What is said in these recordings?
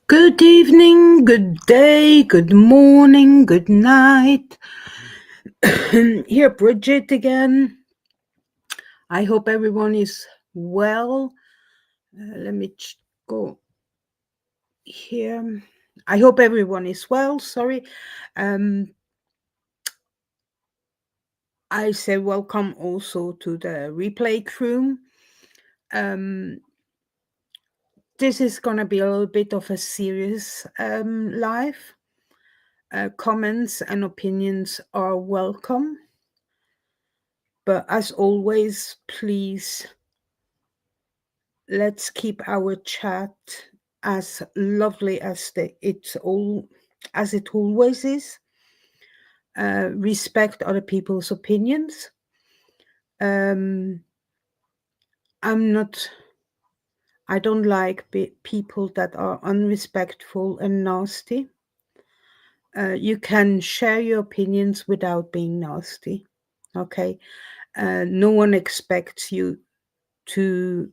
Good evening, good day, good morning, good night. Here, Bridget again. I hope everyone is well. Let me go here. I hope everyone is well. Sorry. I say welcome also to the replay crew. This is going to be a little bit of a serious live. Comments and opinions are welcome. But as always, please, let's keep our chat as lovely as it always is. Respect other people's opinions. I don't like people that are unrespectful and nasty. You can share your opinions without being nasty. Okay. No one expects you to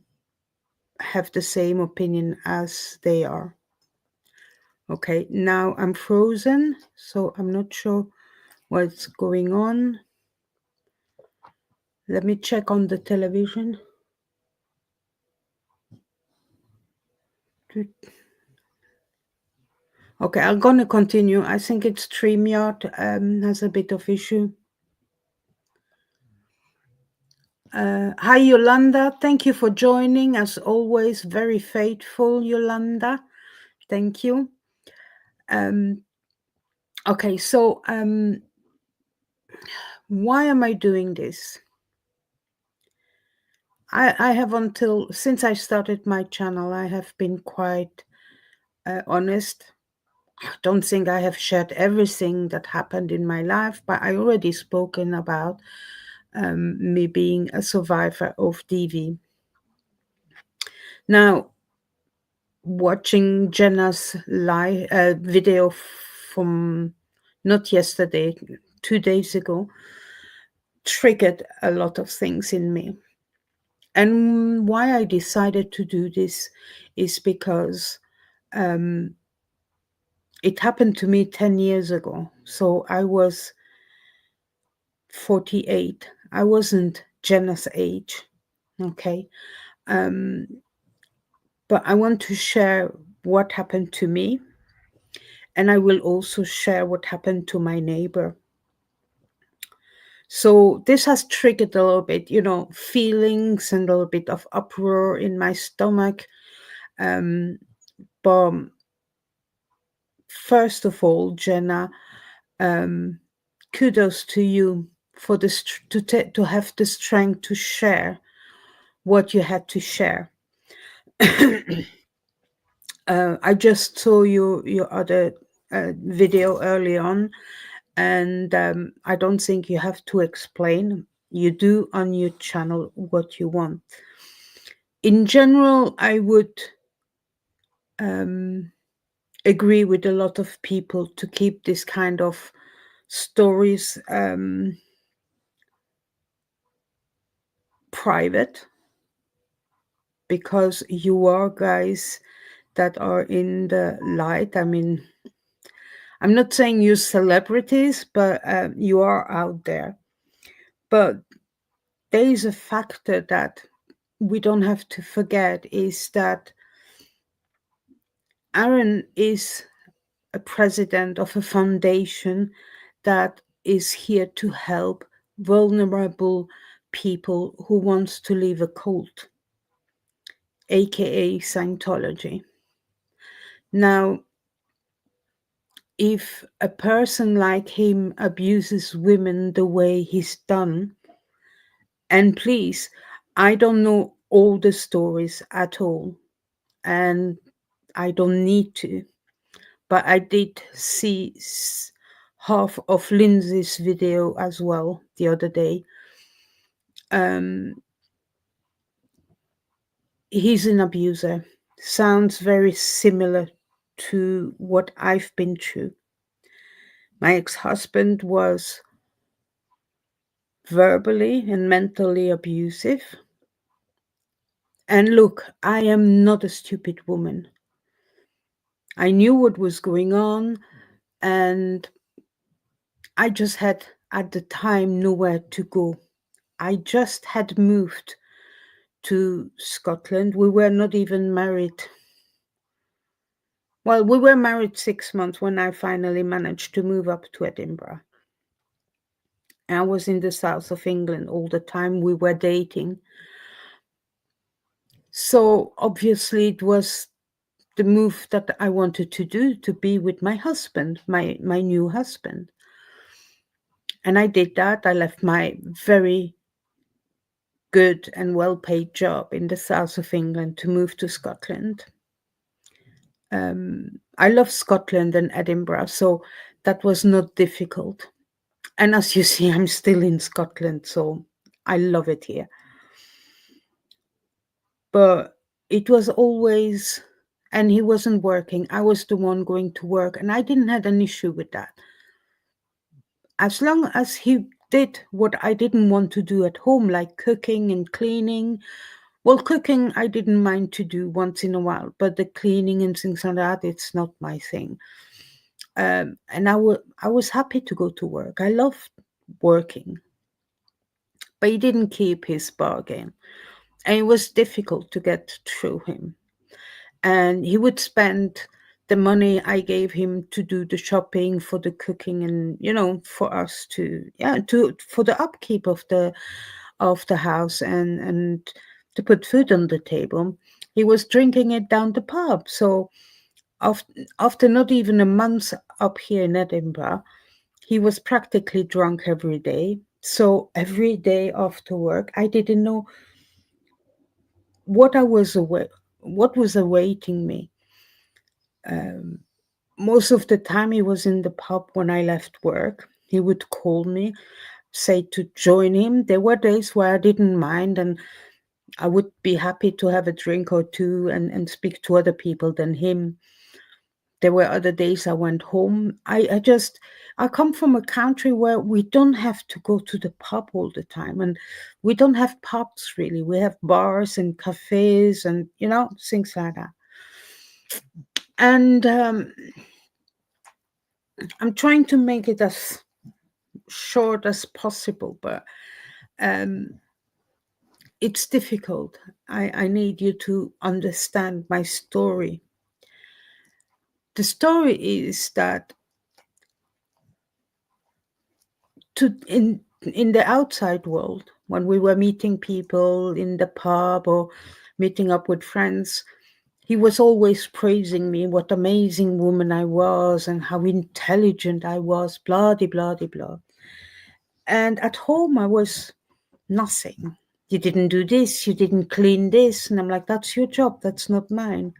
have the same opinion as they are. Okay, now I'm frozen, so I'm not sure what's going on. Let me check on the television. Okay, I'm gonna continue. I think it's Streamyard has a bit of issue. Hi, Yolanda. Thank you for joining. As always, very faithful, Yolanda. Thank you. Okay, so why am I doing this? I have since I started my channel, I have been quite honest. I don't think I have shared everything that happened in my life, but I already spoken about me being a survivor of DV. Now, watching Jenna's live video from not yesterday, 2 days ago, triggered a lot of things in me. And why I decided to do this is because it happened to me 10 years ago. So I was 48. I wasn't Jenna's age. Okay. But I want to share what happened to me. And I will also share what happened to my neighbor. So this has triggered a little bit, feelings and a little bit of uproar in my stomach. But first of all, Jenna, kudos to you for this to have the strength to share what you had to share. I just saw your other video early on, and I don't think you have to explain. You do on your channel what you want. In general, I would agree with a lot of people to keep this kind of stories private, because you are guys that are in the light. I mean, I'm not saying you're celebrities, but you are out there. But there is a factor that we don't have to forget, is that Aaron is a president of a foundation that is here to help vulnerable people who wants to leave a cult, aka Scientology. Now, if a person like him abuses women the way he's done, and please, I don't know all the stories at all, and I don't need to, but I did see half of Lindsay's video as well the other day. Um, he's an abuser. Sounds very similar to what I've been through. My ex-husband was verbally and mentally abusive. And look, I am not a stupid woman. I knew what was going on, and I just had at the time nowhere to go. I just had moved to Scotland. We were not even married. Well, we were married 6 months when I finally managed to move up to Edinburgh. I was in the south of England all the time. We were dating. So obviously it was the move that I wanted to do, to be with my husband, my new husband. And I did that. I left my very good and well-paid job in the south of England to move to Scotland. I love Scotland and Edinburgh, so that was not difficult. And as you see, I'm still in Scotland, so I love it here. But it was always, and he wasn't working. I was the one going to work, and I didn't have an issue with that. As long as he did what I didn't want to do at home, like cooking and cleaning. Well, cooking I didn't mind to do once in a while, but the cleaning and things like that, it's not my thing. And I was happy to go to work. I loved working, but he didn't keep his bargain, and it was difficult to get through him. And he would spend the money I gave him to do the shopping, for the cooking, and for us to for the upkeep of the house, and to put food on the table. He was drinking it down the pub. So after not even a month up here in Edinburgh, he was practically drunk every day. So every day after work, I didn't know what what was awaiting me. Most of the time he was in the pub when I left work. He would call me, say to join him. There were days where I didn't mind, and I would be happy to have a drink or two and speak to other people than him. There were other days I went home. I come from a country where we don't have to go to the pub all the time, and we don't have pubs really. We have bars and cafes and things like that. And I'm trying to make it as short as possible, but it's difficult. I need you to understand my story. The story is that in the outside world, when we were meeting people in the pub or meeting up with friends, he was always praising me, what amazing woman I was and how intelligent I was, blah, de, blah, de, blah. And at home, I was nothing. You didn't do this, you didn't clean this. And I'm like, that's your job, that's not mine.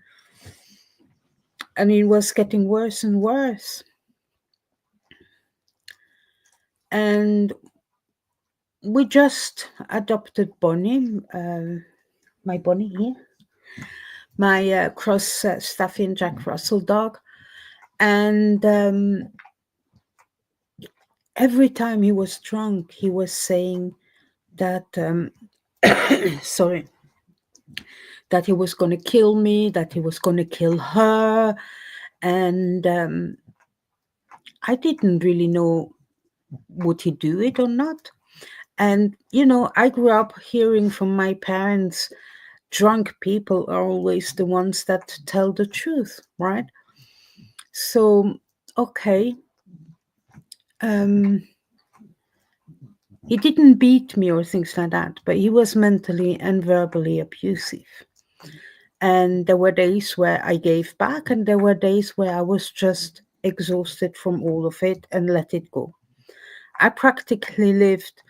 And it was getting worse and worse. And we just adopted Bonnie, my Bonnie here, my cross Staffy and Jack Russell dog. And every time he was drunk, he was saying that, sorry, that he was going to kill me, that he was going to kill her. And I didn't really know, would he do it or not? And, I grew up hearing from my parents, drunk people are always the ones that tell the truth, right? So, okay. He didn't beat me or things like that, but he was mentally and verbally abusive. And there were days where I gave back, and there were days where I was just exhausted from all of it and let it go. I practically lived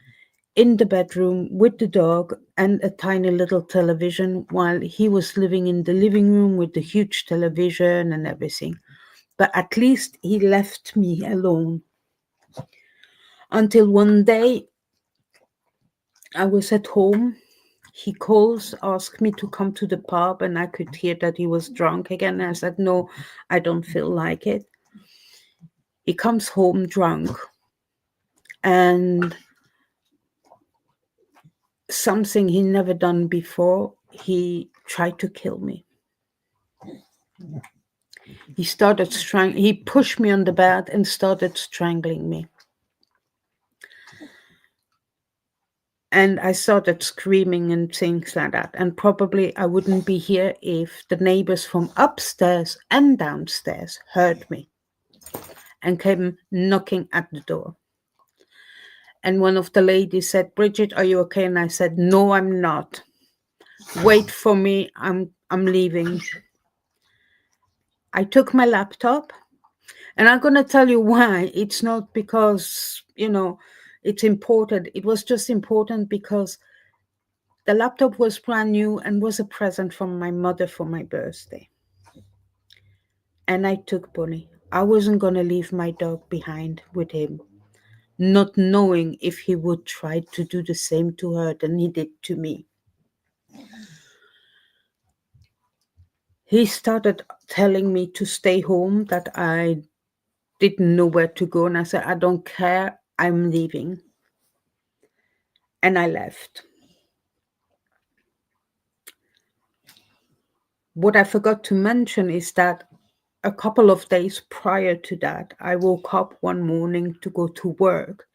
in the bedroom with the dog and a tiny little television while he was living in the living room with the huge television and everything. But at least he left me alone until one day I was at home. He calls, asked me to come to the pub, and I could hear that he was drunk again. I said, "No, I don't feel like it." He comes home drunk, and something he never done before, he tried to kill me. He pushed me on the bed and started strangling me. And I started screaming and things like that. And probably I wouldn't be here if the neighbors from upstairs and downstairs heard me and came knocking at the door. And one of the ladies said, "Bridget, are you okay?" And I said, "No, I'm not. Wait for me. I'm leaving." I took my laptop, and I'm going to tell you why. It's not because, it's important. It was just important because the laptop was brand new and was a present from my mother for my birthday. And I took Bonnie. I wasn't going to leave my dog behind with him, not knowing if he would try to do the same to her than he did to me. He started telling me to stay home, that I didn't know where to go. And I said, "I don't care. I'm leaving." And I left. What I forgot to mention is that a couple of days prior to that, I woke up one morning to go to work,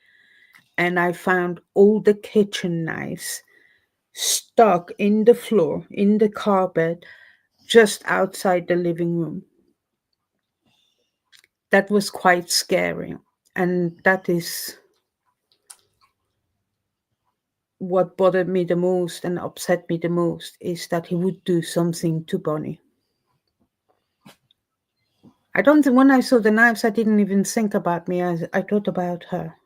and I found all the kitchen knives stuck in the floor, in the carpet, just outside the living room. That was quite scary. And that is what bothered me the most and upset me the most, is that he would do something to Bonnie. I don't think when I saw the knives, I didn't even think about me. I thought about her.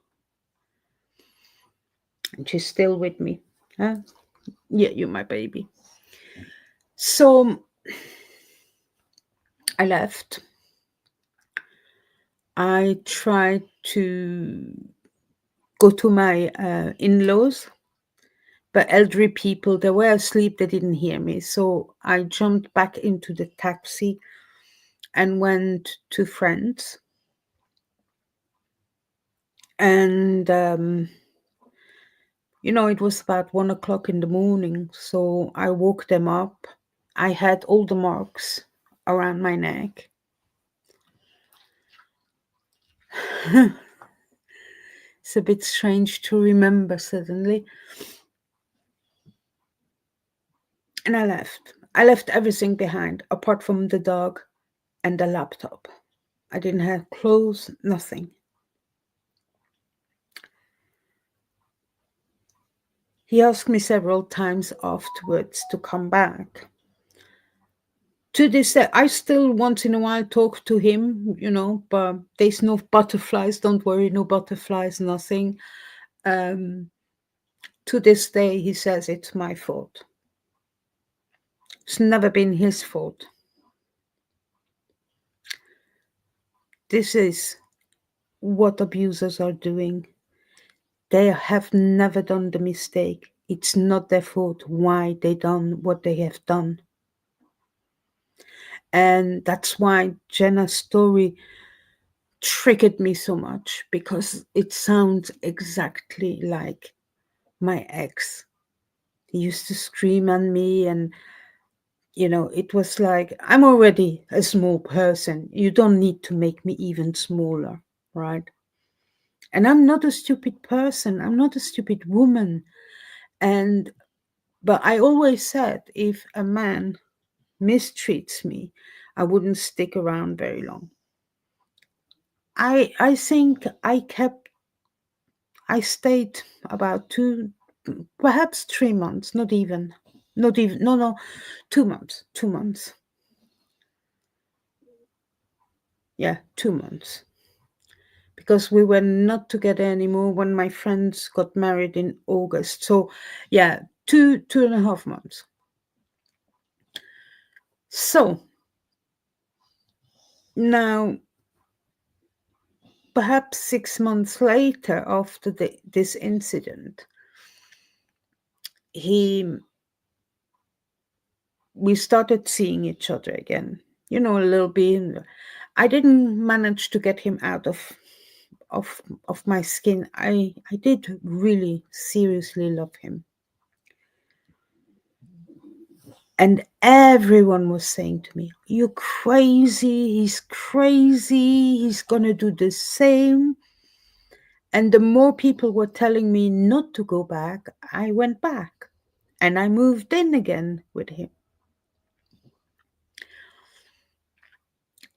And she's still with me. Huh? Yeah, you're my baby. So I left. I tried to go to my in-laws, but elderly people, they were asleep, they didn't hear me. So I jumped back into the taxi and went to friends. And it was about 1 o'clock in the morning, so I woke them up. I had all the marks around my neck. It's a bit strange to remember suddenly. And I left. I left everything behind, apart from the dog and the laptop. I didn't have clothes, nothing. He asked me several times afterwards to come back. To this day, I still once in a while talk to him, but there's no butterflies. Don't worry, no butterflies, nothing. To this day, he says it's my fault. It's never been his fault. This is what abusers are doing. They have never done the mistake. It's not their fault why they done what they have done. And that's why Jenna's story triggered me so much, because it sounds exactly like my ex. He used to scream at me, and it was like, I'm already a small person. You don't need to make me even smaller, right? And I'm not a stupid person. I'm not a stupid woman. But I always said, if a man mistreats me, I wouldn't stick around very long. I think I kept I stayed about perhaps 3 months, not even, no, no, 2 months, 2 months. Yeah, 2 months. Because we were not together anymore when my friends got married in August. So, yeah, 2.5 months. So now, perhaps 6 months later, after this incident, he we started seeing each other again. A little bit. I didn't manage to get him out of of my skin. I did really seriously love him. And everyone was saying to me, "You're crazy, he's crazy, he's gonna do the same." And the more people were telling me not to go back, I went back and I moved in again with him.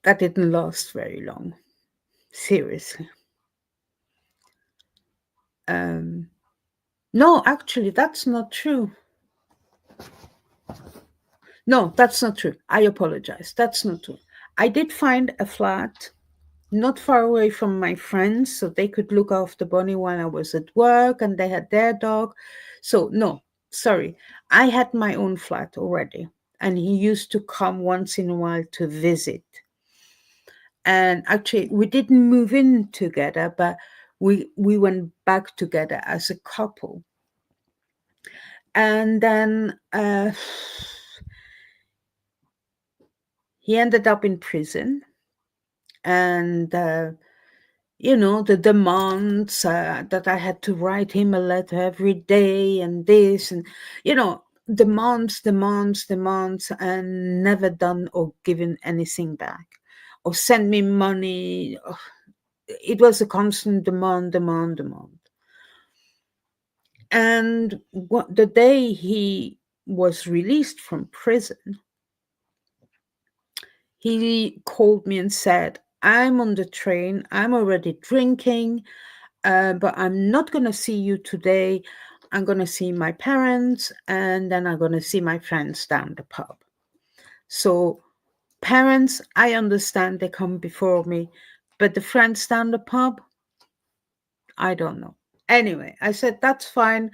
That didn't last very long, seriously. Um, no, actually, that's not true. No, that's not true. I apologize. That's not true. I did find a flat not far away from my friends so they could look after Bonnie while I was at work and they had their dog. So, no, sorry. I had my own flat already and he used to come once in a while to visit. And actually, we didn't move in together, but we went back together as a couple. And then he ended up in prison and the demands that I had to write him a letter every day and this and demands, demands, demands, and never done or given anything back or send me money. Ugh, it was a constant demand, demand, demand. And the day he was released from prison, he called me and said, "I'm on the train, I'm already drinking, but I'm not going to see you today. I'm going to see my parents and then I'm going to see my friends down the pub." So, parents, I understand they come before me, but the friends down the pub, I don't know. Anyway, I said, "That's fine.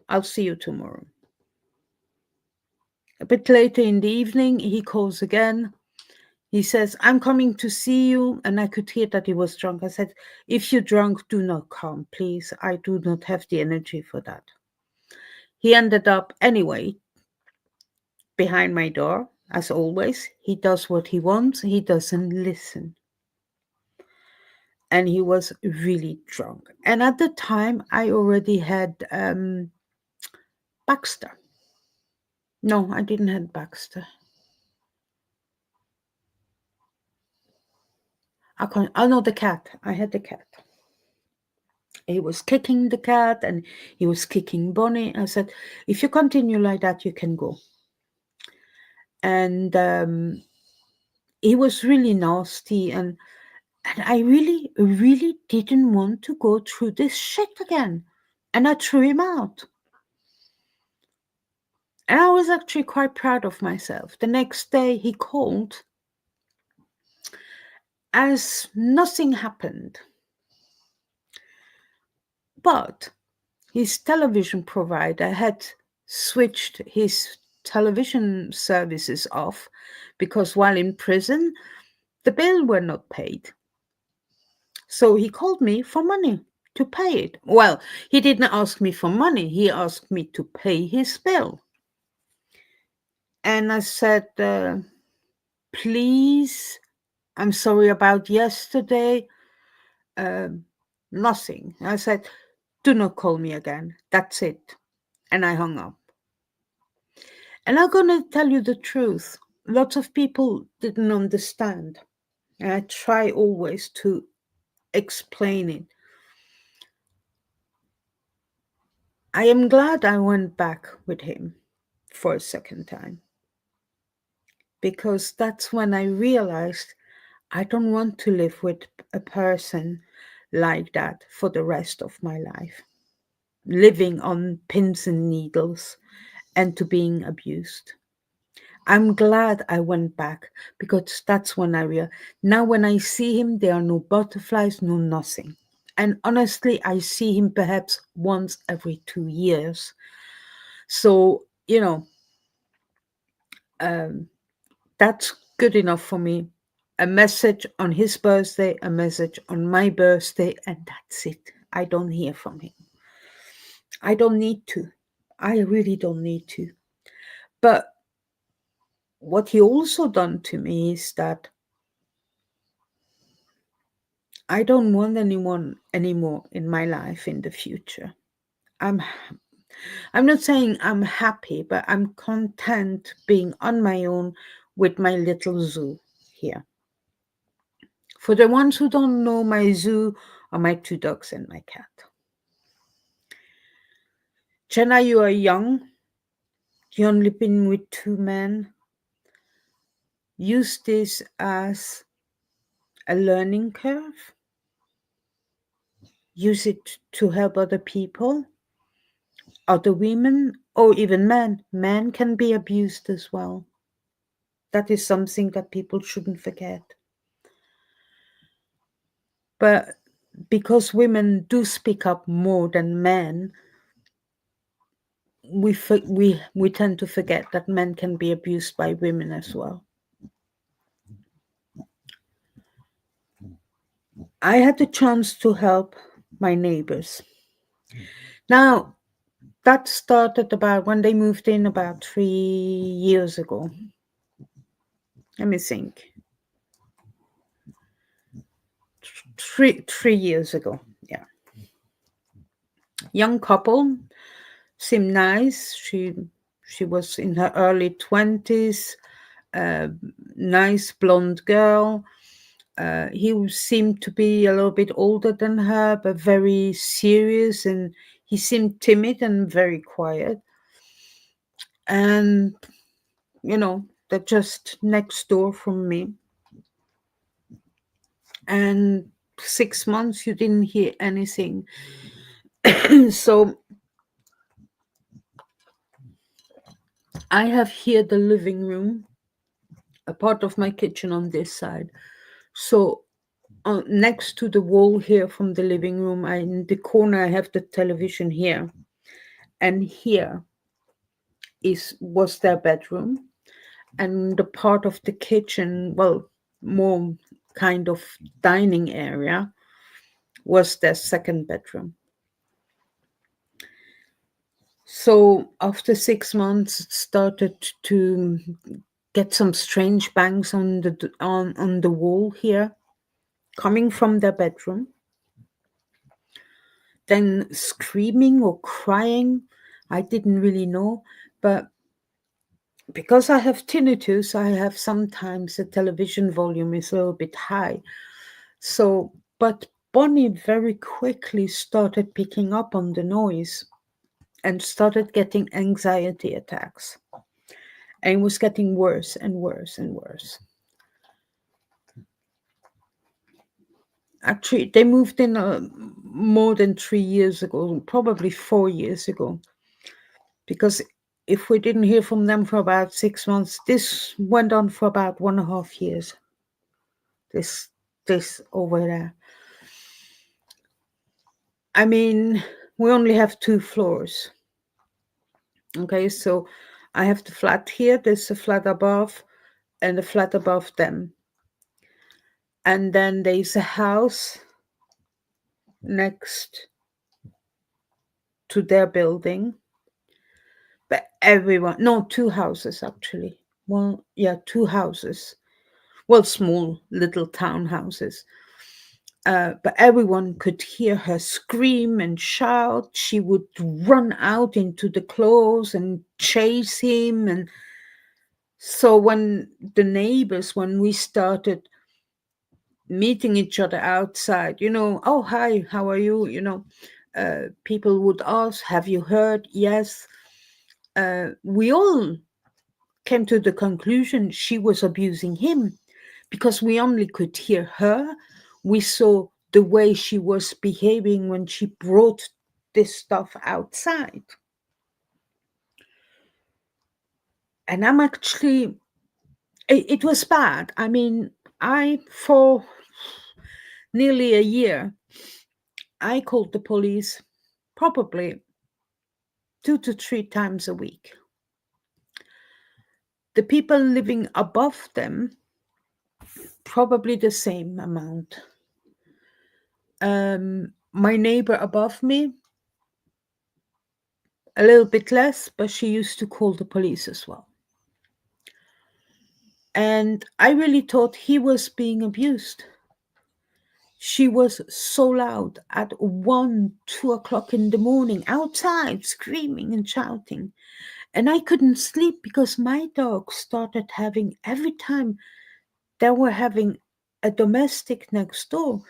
I'll see you tomorrow." A bit later in the evening, he calls again. He says, "I'm coming to see you." And I could hear that he was drunk. I said, "If you're drunk, do not come, please. I do not have the energy for that." He ended up, anyway, behind my door, as always. He does what he wants, he doesn't listen. And he was really drunk. And at the time, I already had Baxter. No, I didn't have Baxter. Oh no, the cat. I had the cat. He was kicking the cat and he was kicking Bonnie. I said, "If you continue like that, you can go." And he was really nasty and I really, really didn't want to go through this shit again. And I threw him out. And I was actually quite proud of myself. The next day he called as nothing happened. But his television provider had switched his television services off because while in prison, the bill were not paid. So he called me for money to pay it. Well, he didn't ask me for money. He asked me to pay his bill. And I said, "Please, I'm sorry about yesterday." Um, Nothing. I said, "Do not call me again. That's it." And I hung up. And I'm going to tell you the truth. Lots of people didn't understand. And I try always to explain it. I am glad I went back with him for a second time because that's when I realized I don't want to live with a person like that for the rest of my life, living on pins and needles and to being abused. I'm glad I went back because that's when I realized. Now, when I see him, there are no butterflies, no nothing. And honestly, I see him perhaps once every 2 years. So, um, that's good enough for me. A message on his birthday, a message on my birthday, and that's it. I don't hear from him. I don't need to. I really don't need to. But what he also done to me is that I don't want anyone anymore in my life in the future. I'm I'm not saying I'm happy, but I'm content being on my own with my little zoo here. For the ones who don't know, my zoo are my two dogs and my cat. Jenna, you are young. You only been with two men. Use this as a learning curve. Use it to help other people, other women, or even men. Men can be abused as well. That is something that people shouldn't forget. But because women do speak up more than men, we tend to forget that men can be abused by women as well. I had the chance to help my neighbors. Now, that started about when they moved in about 3 years ago. Let me think. Three years ago. Yeah. Young couple, seemed nice. She was in her early 20s, nice blonde girl. He seemed to be a little bit older than her, but very serious, and he seemed timid and very quiet. And they're just next door from me. And 6 months, you didn't hear anything. So I have here the living room, a part of my kitchen on this side. So next to the wall here from the living room, in the corner, I have the television here, and here was their bedroom, and the part of the kitchen, well, more kind of dining area, was their second bedroom. So after 6 months, it started to get some strange bangs on the wall here, coming from their bedroom. Then screaming or crying, I didn't really know, but because I have tinnitus, I have sometimes the television volume is a little bit high. So, but Bonnie very quickly started picking up on the noise and started getting anxiety attacks. And it was getting worse and worse and worse. Actually, they moved in more than 3 years ago, probably 4 years ago. Because if we didn't hear from them for about 6 months, this went on for about 1.5 years. This over there. I mean, we only have 2 floors. Okay, so I have the flat here, there's a flat above, and a flat above them. And then there's a house next to their building. But everyone, no, 2 houses actually. Well, yeah, 2 houses. Well, small little townhouses. But everyone could hear her scream and shout. She would run out into the clothes and chase him. And so when the neighbors, when we started meeting each other outside, oh, hi, how are you? People would ask, have you heard? Yes. We all came to the conclusion she was abusing him because we only could hear her. We saw the way she was behaving when she brought this stuff outside. And I'm actually, it was bad. I mean, for nearly a year, I called the police probably 2 to 3 times a week. The people living above them, probably the same amount. My neighbor above me, a little bit less, but she used to call the police as well. And I really thought he was being abused. She was so loud at 1, 2 o'clock in the morning outside, screaming and shouting. And I couldn't sleep because my dog started having, every time they were having a domestic next door,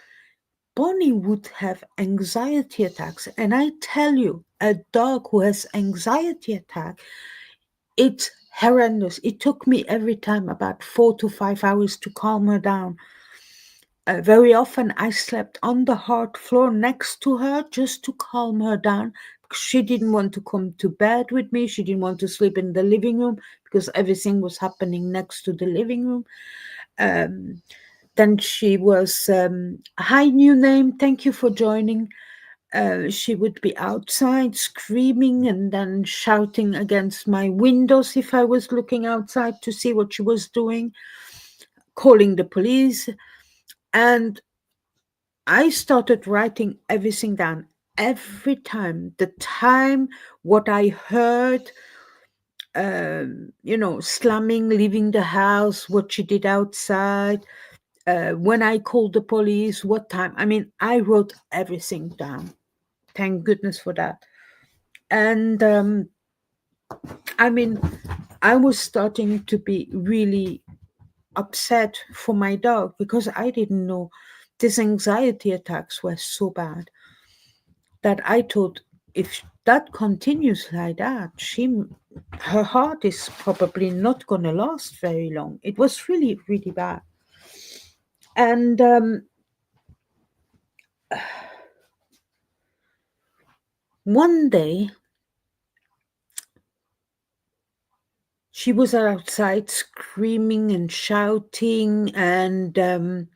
Bonnie would have anxiety attacks. And I tell you, a dog who has anxiety attack, it's horrendous. It took me every time about 4 to 5 hours to calm her down. Very often I slept on the hard floor next to her just to calm her down. She didn't want to come to bed with me. She didn't want to sleep in the living room because everything was happening next to the living room. Then she was, hi, new name, thank you for joining. She would be outside screaming and then shouting against my windows if I was looking outside to see what she was doing, calling the police. And I started writing everything down. Every time, the time, what I heard, slamming, leaving the house, what she did outside, when I called the police, what time. I mean, I wrote everything down. Thank goodness for that. And I mean, I was starting to be really upset for my dog because I didn't know these anxiety attacks were so bad that I thought if that continues like that, her heart is probably not going to last very long. It was really, really bad. And one day, she was outside screaming and shouting, and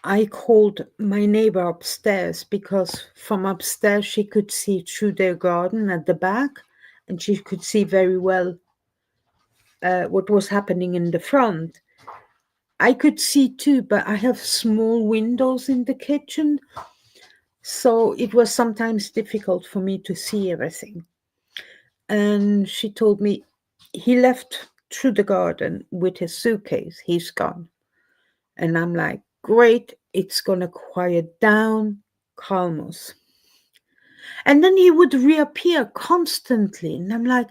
I called my neighbor upstairs because from upstairs she could see through their garden at the back, and she could see very well what was happening in the front. I could see too, but I have small windows in the kitchen, so it was sometimes difficult for me to see everything. And she told me he left through the garden with his suitcase. He's gone. And I'm like, great, it's going to quiet down, calm us. And then he would reappear constantly. And I'm like,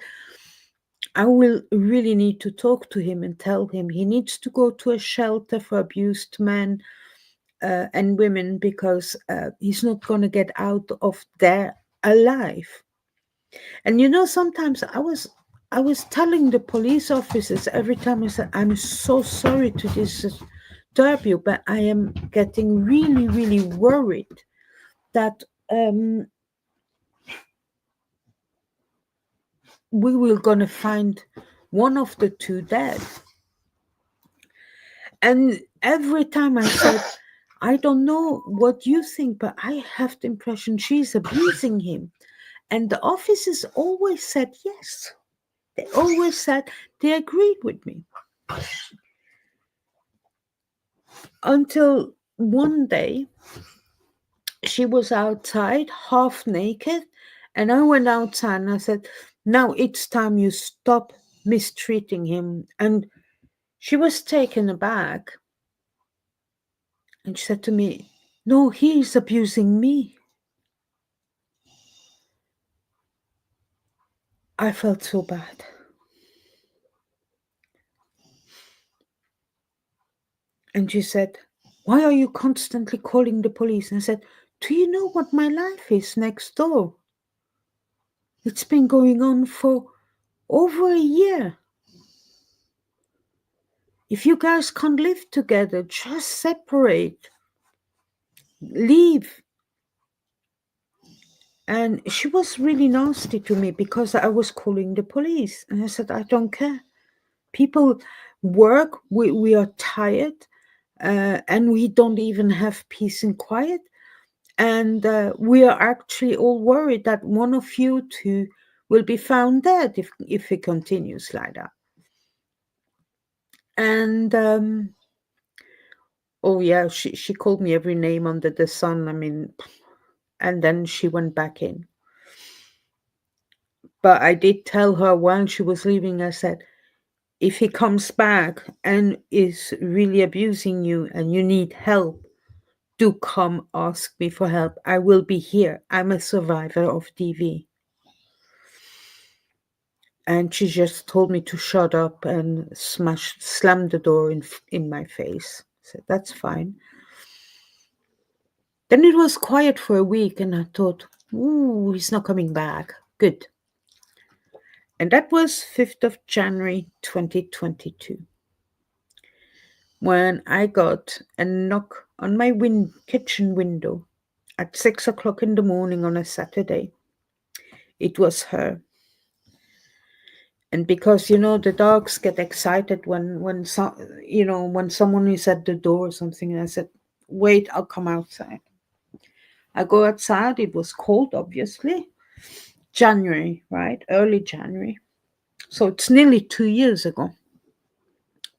I will really need to talk to him and tell him he needs to go to a shelter for abused men and women because he's not going to get out of there alive. And sometimes I was telling the police officers every time I said, I'm so sorry to disturb you, but I am getting really, really worried that we will gonna find one of the two dead. And every time I said, I don't know what you think, but I have the impression she's abusing him. And the officers always said yes. They always said they agreed with me. Until one day, she was outside, half naked, and I went outside and I said, now it's time you stop mistreating him. And she was taken aback. And she said to me, no, he's abusing me. I felt so bad. And she said, why are you constantly calling the police? And I said, do you know what my life is next door? It's been going on for over a year. If you guys can't live together, just separate. leave. And she was really nasty to me because I was calling the police. And I said, I don't care. People work, we are tired, and we don't even have peace and quiet. And we are actually all worried that one of you two will be found dead if it continues like that. And oh yeah, she called me every name under the sun. I mean, and then she went back in. But I did tell her while she was leaving, I said, if he comes back and is really abusing you and you need help, do come ask me for help. I will be here. I'm a survivor of DV. And she just told me to shut up and slammed the door in my face. I said, that's fine. Then it was quiet for a week, and I thought, ooh, he's not coming back. Good. And that was 5th of January 2022, when I got a knock on my kitchen window at 6 o'clock in the morning on a Saturday. It was her. And because the dogs get excited when someone is at the door or something, and I said, wait, I'll come outside. I go outside. It was cold, obviously. January, right? Early January. So it's nearly 2 years ago.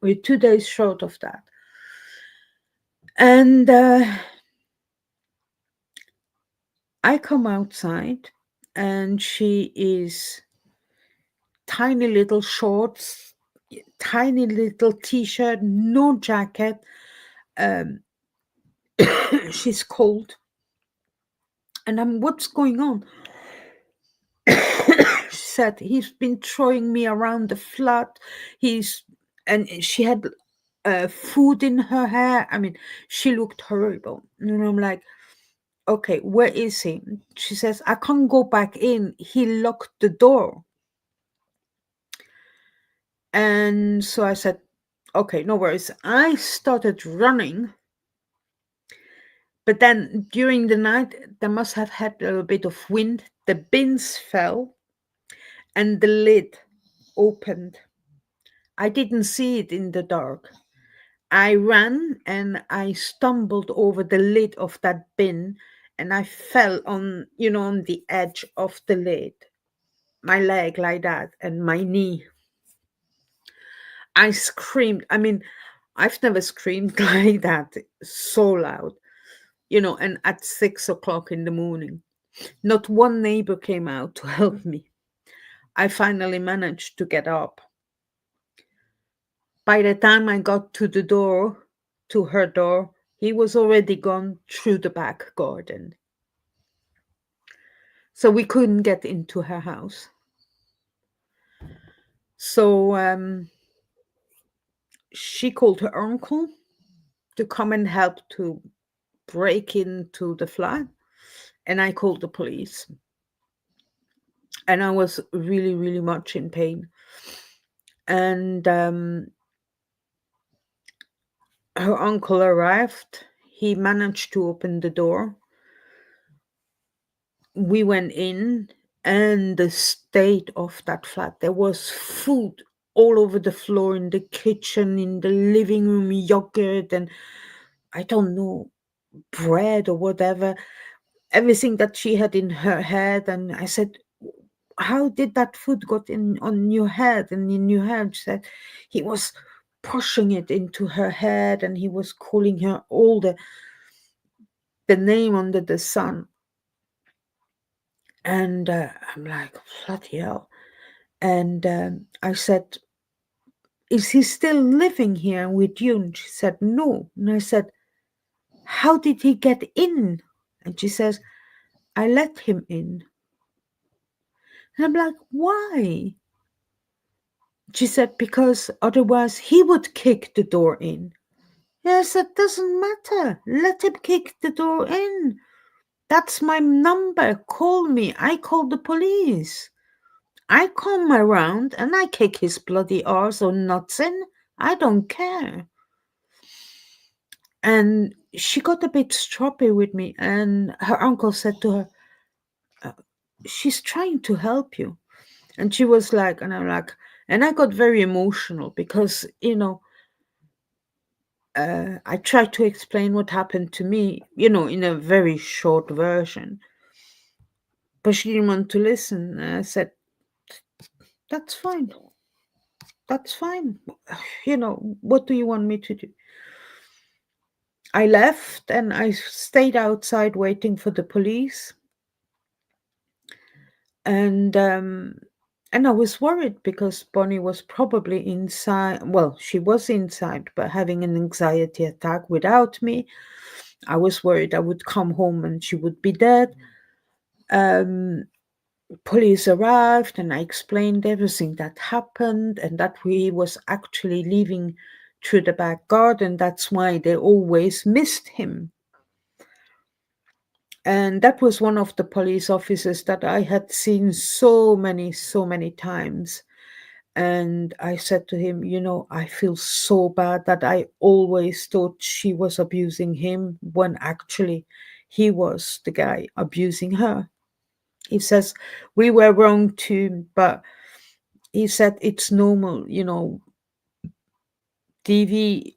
We're 2 days short of that. And I come outside, and she is tiny little shorts, tiny little t-shirt, no jacket. Um, she's cold. And what's going on? She said, he's been throwing me around the flat. And she had food in her hair. I mean, she looked horrible. And I'm like, okay, where is he? She says, I can't go back in. He locked the door. And so I said, okay, no worries. I started running. But then during the night, they must have had a bit of wind. The bins fell and the lid opened. I didn't see it in the dark. I ran and I stumbled over the lid of that bin, and I fell on the edge of the lid, my leg like that, and my knee. I screamed. I mean, I've never screamed like that so loud, and at 6 o'clock in the morning. Not one neighbor came out to help me. I finally managed to get up. By the time I got to her door, he was already gone through the back garden. So we couldn't get into her house. So she called her uncle to come and help to break into the flat. And I called the police. And I was really, really much in pain. And her uncle arrived. He managed to open the door. We went in, and the state of that flat, there was food all over the floor, in the kitchen, in the living room, yogurt, and I don't know, bread or whatever, everything that she had in her head. And I said, how did that food got in on your head and in your head? She said he was pushing it into her head, and he was calling her all the name under the sun. And I'm like, bloody hell. And I said, is he still living here with you? And she said, no. And I said, how did he get in? And she says, I let him in. And I'm like, why? She said, because otherwise he would kick the door in. And I said, doesn't matter. Let him kick the door in. That's my number. Call me. I call the police. I come around and I kick his bloody arse or nuts in. I don't care. And she got a bit stroppy with me, and her uncle said to her, uh, she's trying to help you. And she was like, and I'm like, and I got very emotional because, I tried to explain what happened to me, in a very short version, but she didn't want to listen. And I said, that's fine. That's fine. What do you want me to do? I left and I stayed outside waiting for the police. And I was worried because Bonnie was probably inside. Well, she was inside, but having an anxiety attack without me. I was worried I would come home and she would be dead. Um, Police arrived and I explained everything that happened and that we was actually leaving through the back garden. That's why they always missed him. And that was one of the police officers that I had seen so many times. And I said to him, I feel so bad that I always thought she was abusing him when actually he was the guy abusing her. He says, we were wrong too, but he said it's normal, DV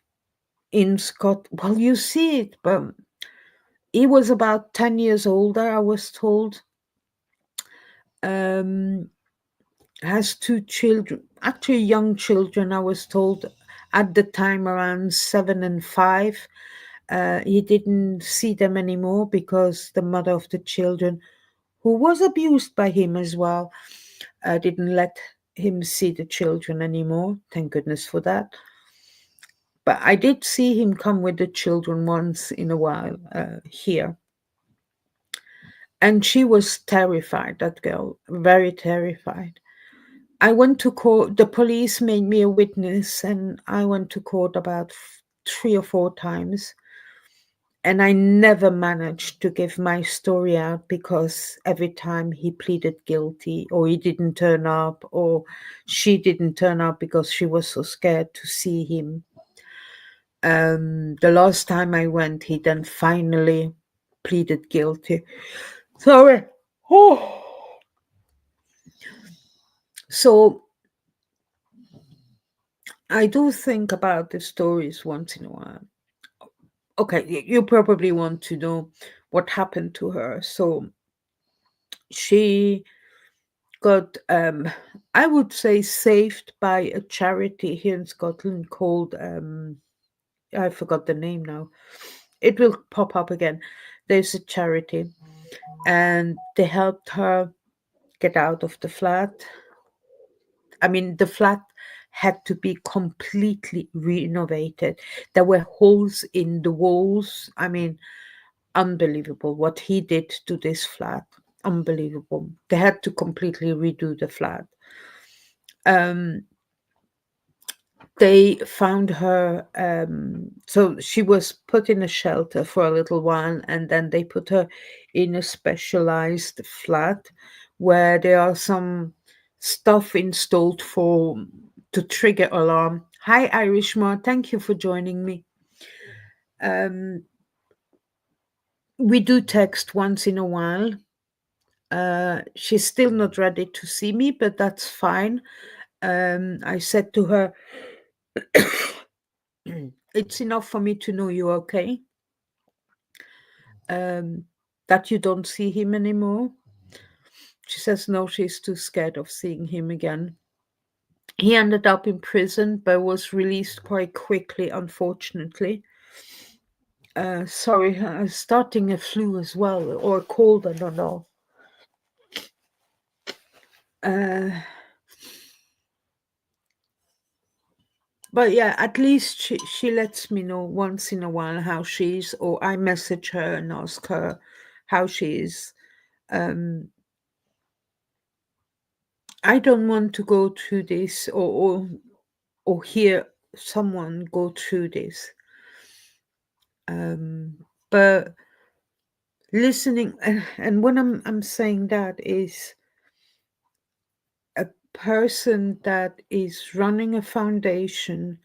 in Scott. Well, you see it, but he was about 10 years older, I was told. Um, has two children, actually young children, I was told at the time around 7 and 5. He didn't see them anymore because the mother of the children, who was abused by him as well, didn't let him see the children anymore. Thank goodness for that. But I did see him come with the children once in a while here. And she was terrified, that girl, very terrified. I went to court. The police made me a witness, and I went to court about 3 or 4 times. And I never managed to give my story out because every time he pleaded guilty, or he didn't turn up, or she didn't turn up because she was so scared to see him. The last time I went, he then finally pleaded guilty. Sorry. Oh. So I do think about the stories once in a while. Okay, you probably want to know what happened to her. So she got, I would say, saved by a charity here in Scotland called, I forgot the name now. It will pop up again. There's a charity, and they helped her get out of the flat. I mean, the flat had to be completely renovated. There were holes in the walls. I mean, unbelievable what he did to this flat. Unbelievable. They had to completely redo the flat. Um, they found her, so she was put in a shelter for a little while, and then they put her in a specialized flat where there are some stuff installed for to trigger alarm. Hi Irishma, thank you for joining me. um, we do text once in a while. She's still not ready to see me, but that's fine. I said to her, it's enough for me to know you're okay, that you don't see him anymore. She says no, she's too scared of seeing him again. He ended up in prison, but was released quite quickly, unfortunately. Sorry, I'm starting a flu as well, or a cold, I don't know. Uh, but yeah, at least she lets me know once in a while how she is, or I message her and ask her how she is. Um, I don't want to go through this, or hear someone go through this. But listening, and when I'm saying that is a person that is running a foundation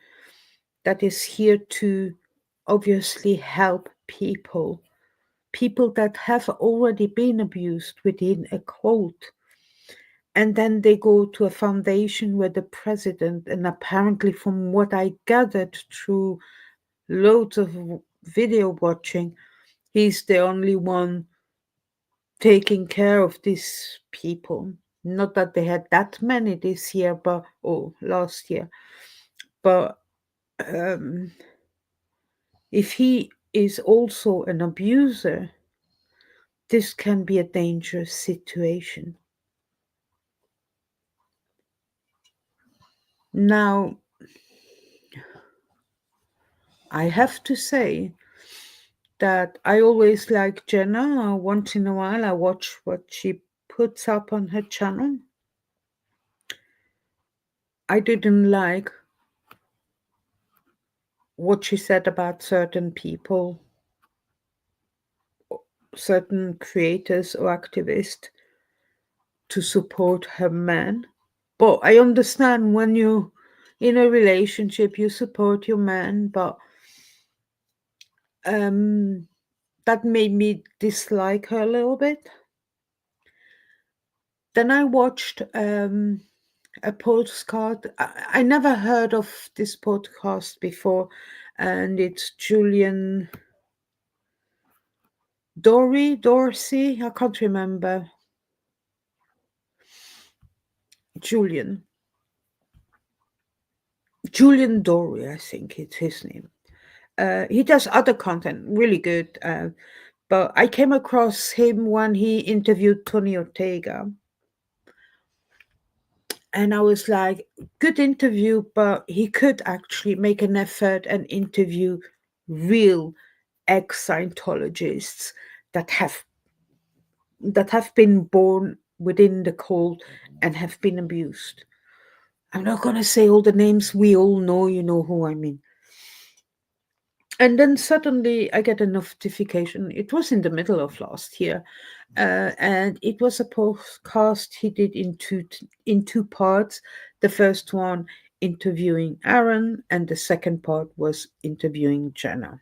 that is here to obviously help people that have already been abused within a cult. And then they go to a foundation where the president, and apparently, from what I gathered through loads of video watching, he's the only one taking care of these people. Not that they had that many this year, but or last year, but um, if he is also an abuser, this can be a dangerous situation. Now, I have to say that I always like Jenna. Once in a while, I watch what she puts up on her channel. I didn't like what she said about certain people, certain creators or activists to support her man. But I understand when you in a relationship you support your man, but um that made me dislike her a little bit. Then I watched a podcast. I never heard of this podcast before, and it's Julian Dorsey. I can't remember. Julian. Julian Dory, I think it's his name. He does other content, really good. But I came across him when he interviewed Tony Ortega. And I was like, good interview, but he could actually make an effort and interview real ex-Scientologists that have been born within the cult and have been abused. I'm not gonna say all the names, we all know, you know who I mean. And then suddenly I get a notification. It was in the middle of last year, and it was a podcast he did in two parts. The first one interviewing Aaron, and the second part was interviewing Jenna.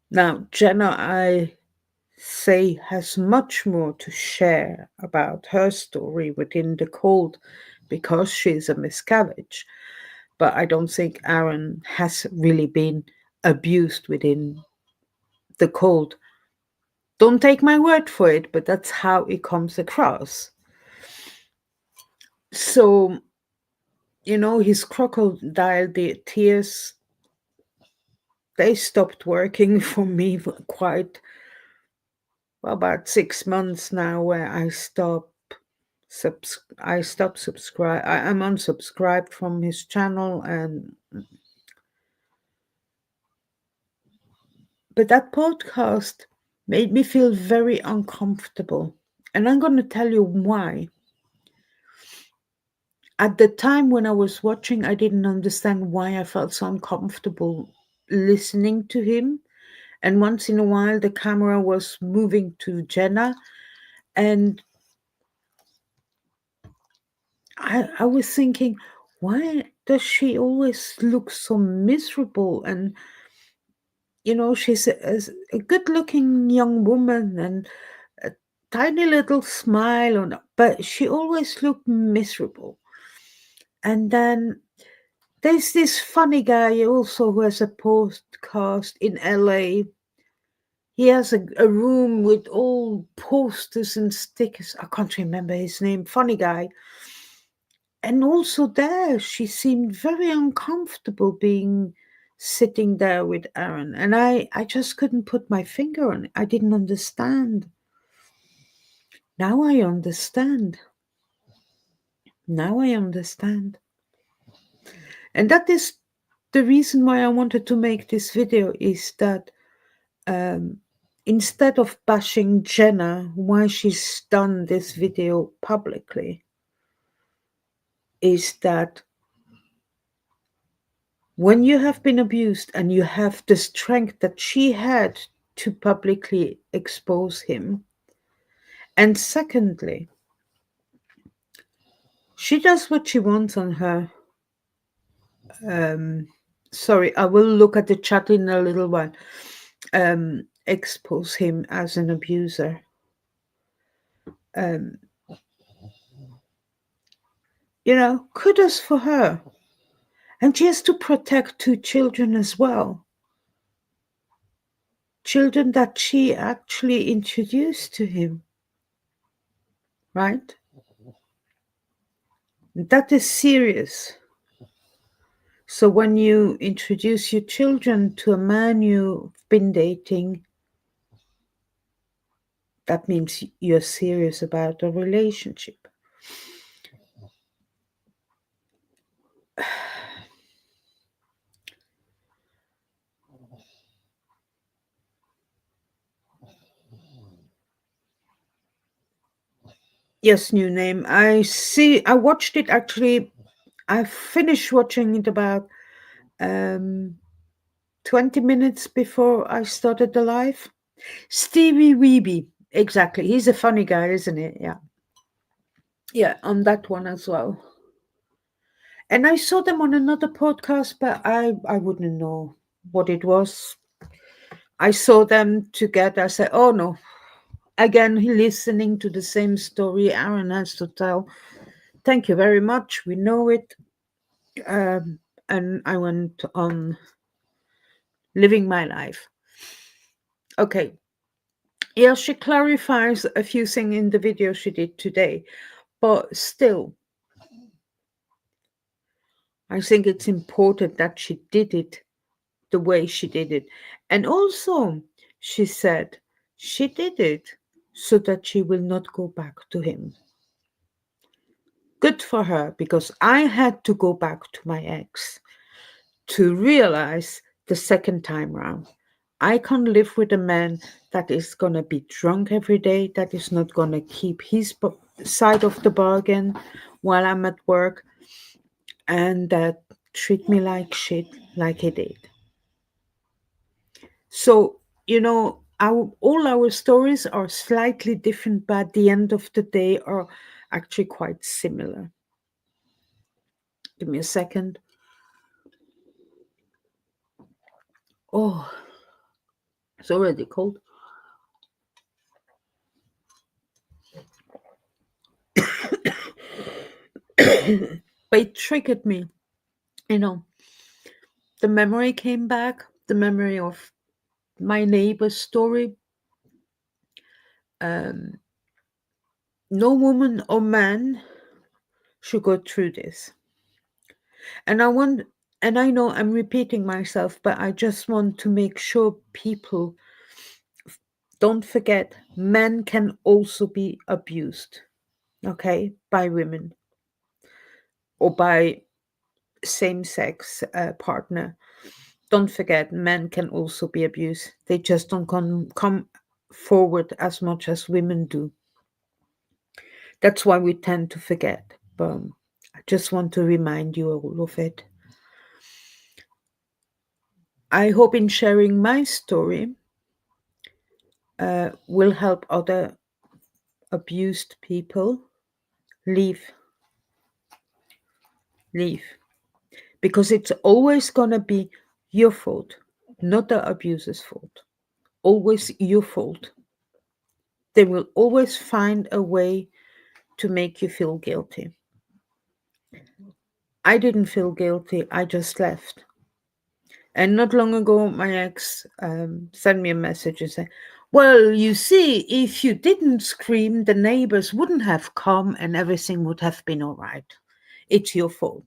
Now, Jenna, I say, has much more to share about her story within the cult because she's a miscarriage. But I don't think Aaron has really been abused within the cult. Don't take my word for it, but that's how it comes across. So, his crocodile tears, they stopped working for me for quite, well, about 6 months now, where I stopped subscribe. I'm unsubscribed from his channel, and but that podcast made me feel very uncomfortable, and I'm going to tell you why. At the time when I was watching, I didn't understand why I felt so uncomfortable listening to him. And once in a while, the camera was moving to Jenna, and I was thinking, why does she always look so miserable? And she's a good-looking young woman and a tiny little smile on, but she always looked miserable. And then there's this funny guy also who has a podcast in LA. He has a room with all posters and stickers. I can't remember his name. Funny guy. And also there, she seemed very uncomfortable being sitting there with Aaron. And I just couldn't put my finger on it. I didn't understand. Now I understand. Now I understand. And that is the reason why I wanted to make this video, is that um, instead of bashing Jenna, why she's done this video publicly, is that when you have been abused and you have the strength that she had to publicly expose him, and secondly, she does what she wants on her sorry, I will look at the chat in a little while. Expose him as an abuser. Um, kudos for her. And she has to protect two children as well. Children that she actually introduced to him, right? That is serious. So when you introduce your children to a man you've been dating, that means you're serious about a relationship. Yes, new name. I watched it actually. I finished watching it about 20 minutes before I started the live. Stevie Weeby. Exactly. He's a funny guy, isn't he? Yeah. Yeah, on that one as well. And I saw them on another podcast, but I wouldn't know what it was. I saw them together. I said, oh no. Again, listening to the same story Aaron has to tell. Thank you very much. We know it. And I went on living my life. Okay. Yeah, she clarifies a few things in the video she did today, but still, I think it's important that she did it the way she did it. And also, she said she did it so that she will not go back to him. Good for her, because I had to go back to my ex to realize the second time round. I can't live with a man that is going to be drunk every day, that is not going to keep his side of the bargain while I'm at work, and that treat me like shit like he did. So, all our stories are slightly different, but at the end of the day are actually quite similar. Give me a second. Oh, it's already cold. But it triggered me. The memory came back, the memory of my neighbor's story. No woman or man should go through this. And I know I'm repeating myself, but I just want to make sure people don't forget men can also be abused, okay, by women or by same-sex partner. Don't forget, men can also be abused. They just don't come forward as much as women do. That's why we tend to forget. But I just want to remind you all of it. I hope in sharing my story will help other abused people leave. Because it's always going to be your fault, not the abuser's fault. Always your fault. They will always find a way to make you feel guilty. I didn't feel guilty. I just left. And not long ago, my ex sent me a message and said, well, you see, if you didn't scream, the neighbors wouldn't have come and everything would have been all right. It's your fault.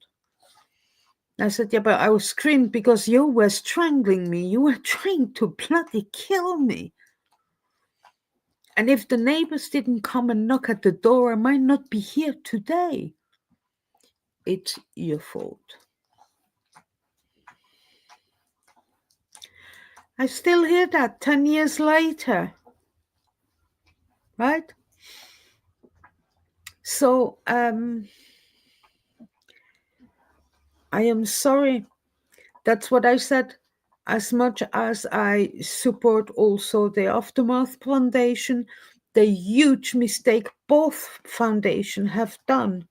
I said, yeah, but I was screamed because you were strangling me. You were trying to bloody kill me. And if the neighbors didn't come and knock at the door, I might not be here today. It's your fault. I still hear that 10 years later. Right? So, I am sorry. That's what I said. As much as I support also the Aftermath Foundation, the huge mistake both foundations have done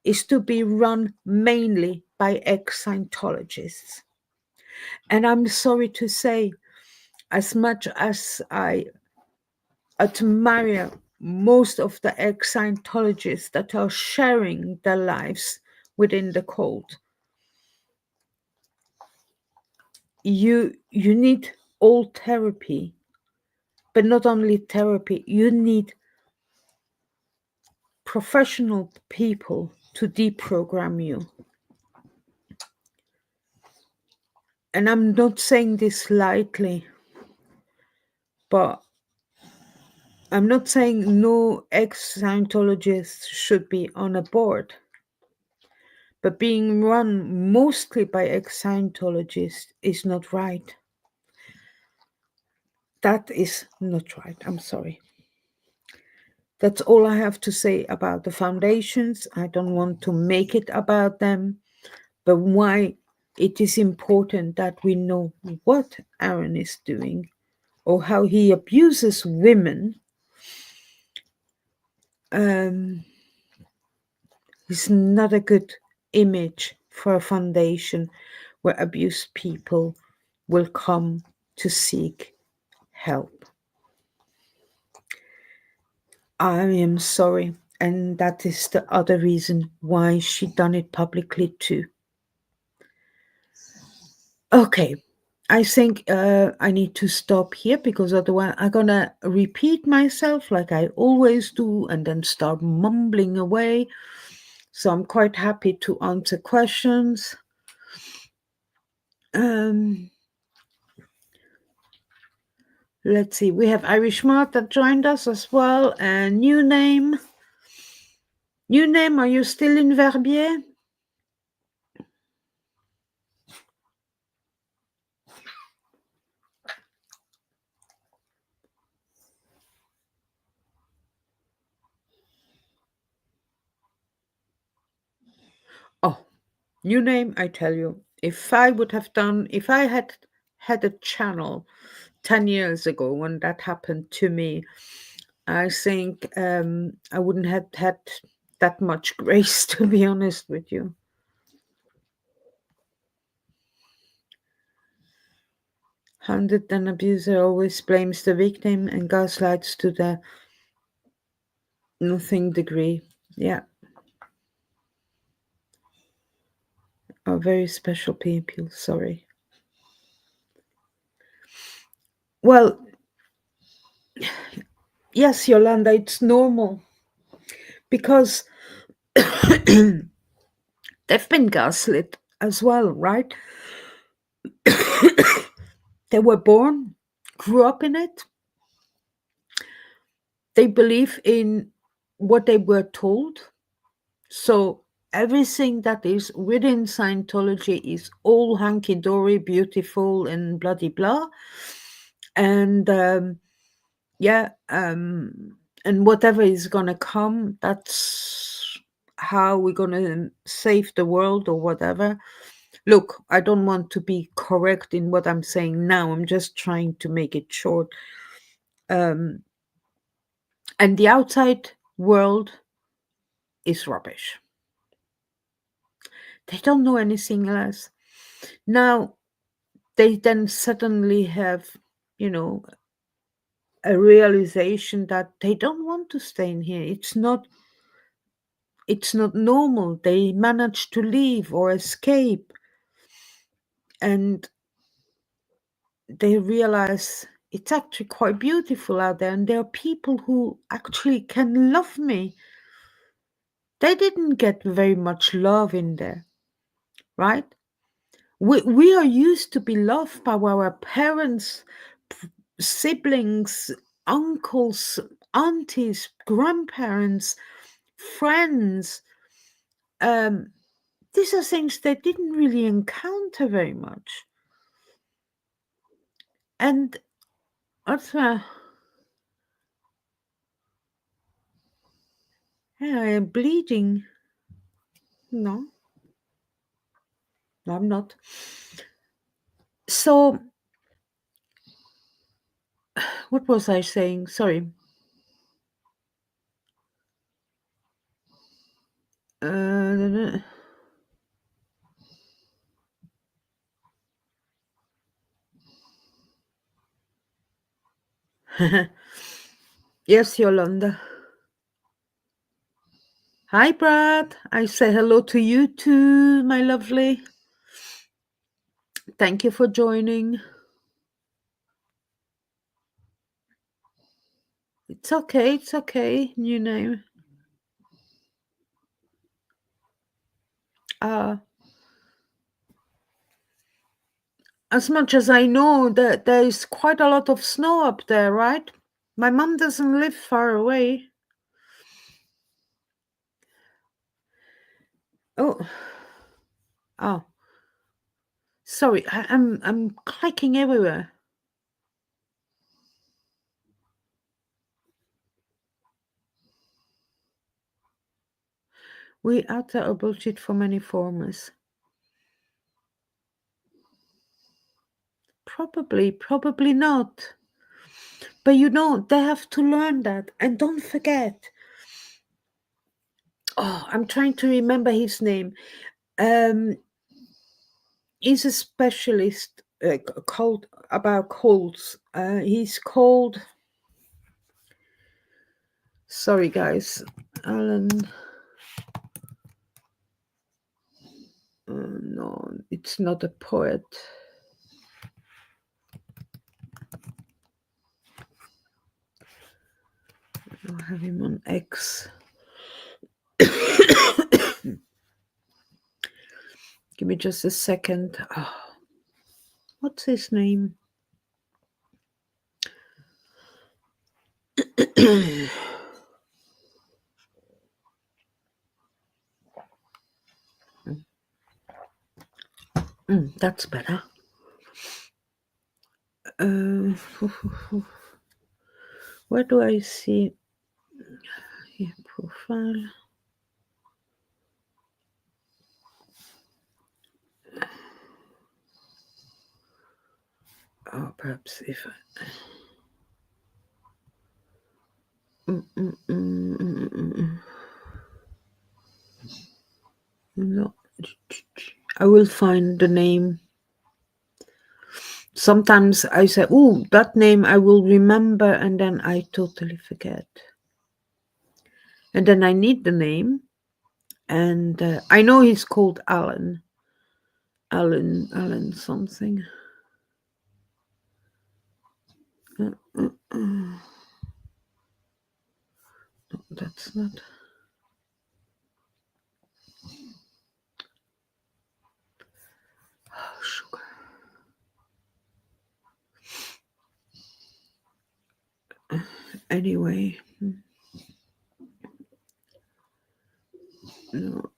is to be run mainly by ex-Scientologists. And I'm sorry to say, as much as I admire most of the ex-Scientologists that are sharing their lives within the cult, you need all therapy, but not only therapy, you need professional people to deprogram you. And I'm not saying this lightly, but I'm not saying no ex-Scientologist should be on a board, but being run mostly by ex-Scientologists is not right. That is not right. I'm sorry. That's all I have to say about the foundations. I don't want to make it about them, but why it is important that we know what Aaron is doing or how he abuses women is not a good image for a foundation where abused people will come to seek help. I am sorry, and that is the other reason why she done it publicly too. Okay, I think I need to stop here because otherwise I'm gonna repeat myself like I always do and then start mumbling away. So I'm quite happy to answer questions. Let's see, we have Irish Mart that joined us as well. And new name. New name, are you still in Verbier? Oh, new name, I tell you. If I had a channel 10 years ago when that happened to me, I think I wouldn't have had that much grace, to be honest with you. Hounded and abuser always blames the victim and gaslights to the nothing degree. Yeah. Are very special people, sorry. Well, yes, Yolanda, it's normal because they've been gaslit as well, right? They were born, grew up in it. They believe in what they were told. So everything that is within Scientology is all hunky dory, beautiful, and bloody blah. And and whatever is gonna come, that's how we're gonna save the world or whatever. Look, I don't want to be correct in what I'm saying now. I'm just trying to make it short. And the outside world is rubbish. They don't know anything else. Now, they then suddenly have, you know, a realization that they don't want to stay in here. It's not normal. They manage to leave or escape, and they realize it's actually quite beautiful out there, and there are people who actually can love me. They didn't get very much love in there, right? We are used to be loved by our parents, siblings, uncles, aunties, grandparents, friends. Um, these are things they didn't really encounter very much. And that's yeah, I am bleeding. No, I'm not. So, what was I saying? Sorry. Uh, Yes, Yolanda. Hi, Brad. I say hello to you too, my lovely. Thank you for joining. It's okay. It's okay. New name. Uh, as much as I know that there is quite a lot of snow up there, right? My mom doesn't live far away. Oh, oh, sorry. I'm clicking everywhere. We utter a bullshit for many formers. Probably not. But you know, they have to learn that. And don't forget. Oh, I'm trying to remember his name. Um, he's a specialist called about colds. He's called. Sorry, guys, Alan. No, it's not a poet. I have him on X. Give me just a second. Oh, what's his name? That's better. Where do I see here? Profile? Oh, perhaps if I... No, I will find the name. Sometimes I say, "Oh, that name I will remember," and then I totally forget. And then I need the name, and I know he's called Alan. Alan something. No, that's not. Oh, sugar. Anyway. No.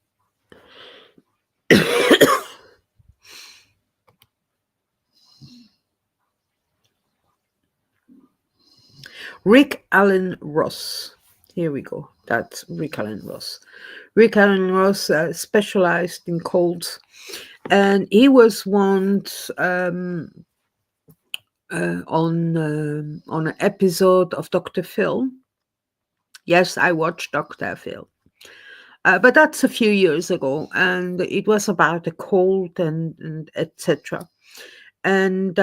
Rick Allen Ross. Here we go. That's Rick Allen Ross. Rick Allen Ross specialized in colds, and he was once on an episode of Dr. Phil. Yes, I watched Dr. Phil. But that's a few years ago, and it was about a cold and etc. And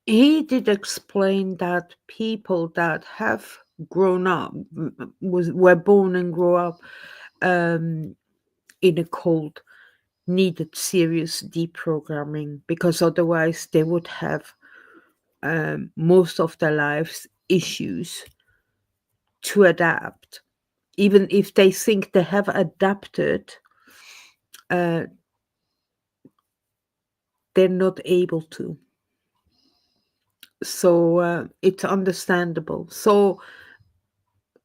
he did explain that people that have grown up, were born and grew up in a cold, needed serious deprogramming, because otherwise they would have most of their lives issues to adapt. Even if they think they have adapted, they're not able to. So it's understandable. So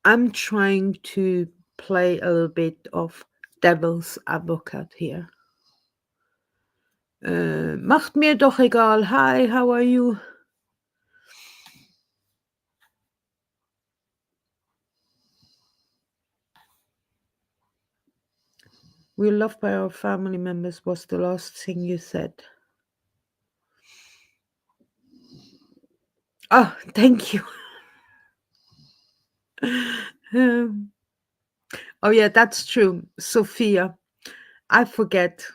I'm trying to play a little bit of devil's advocate here. Macht mir doch egal. Hi, how are you? We're loved by our family members was the last thing you said. Oh, thank you. Oh, yeah, that's true. Sophia, I forget.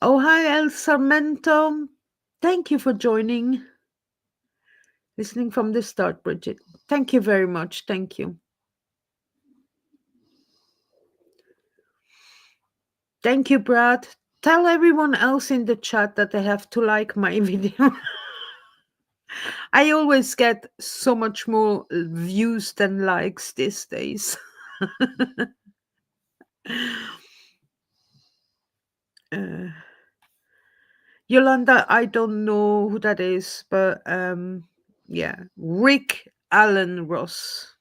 Oh, hi, El Sarmento. Thank you for joining, listening from the start, Bridget. Thank you very much. Thank you. Thank you, Brad. Tell everyone else in the chat that they have to like my video. I always get so much more views than likes these days. uh, Yolanda, I don't know who that is, but yeah, Rick Allen Ross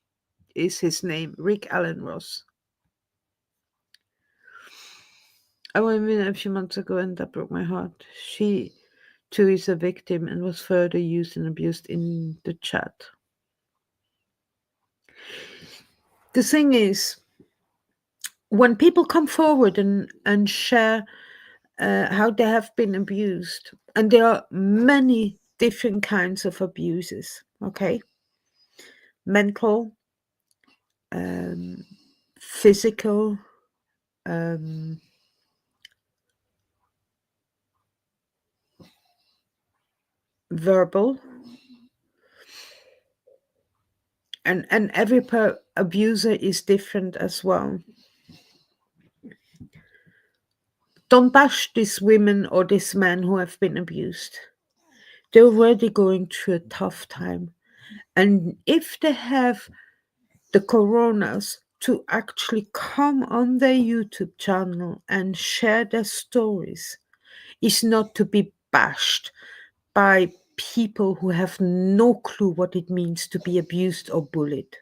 is his name. Rick Allen Ross. I went in a few months ago and that broke my heart. She too is a victim and was further used and abused in the chat. The thing is, when people come forward and share how they have been abused, and there are many different kinds of abuses, okay? Mental, physical, verbal, and every abuser is different as well. Don't bash these women or these men who have been abused. They're already going through a tough time. And if they have the coronas to actually come on their YouTube channel and share their stories, is not to be bashed by people who have no clue what it means to be abused or bullied.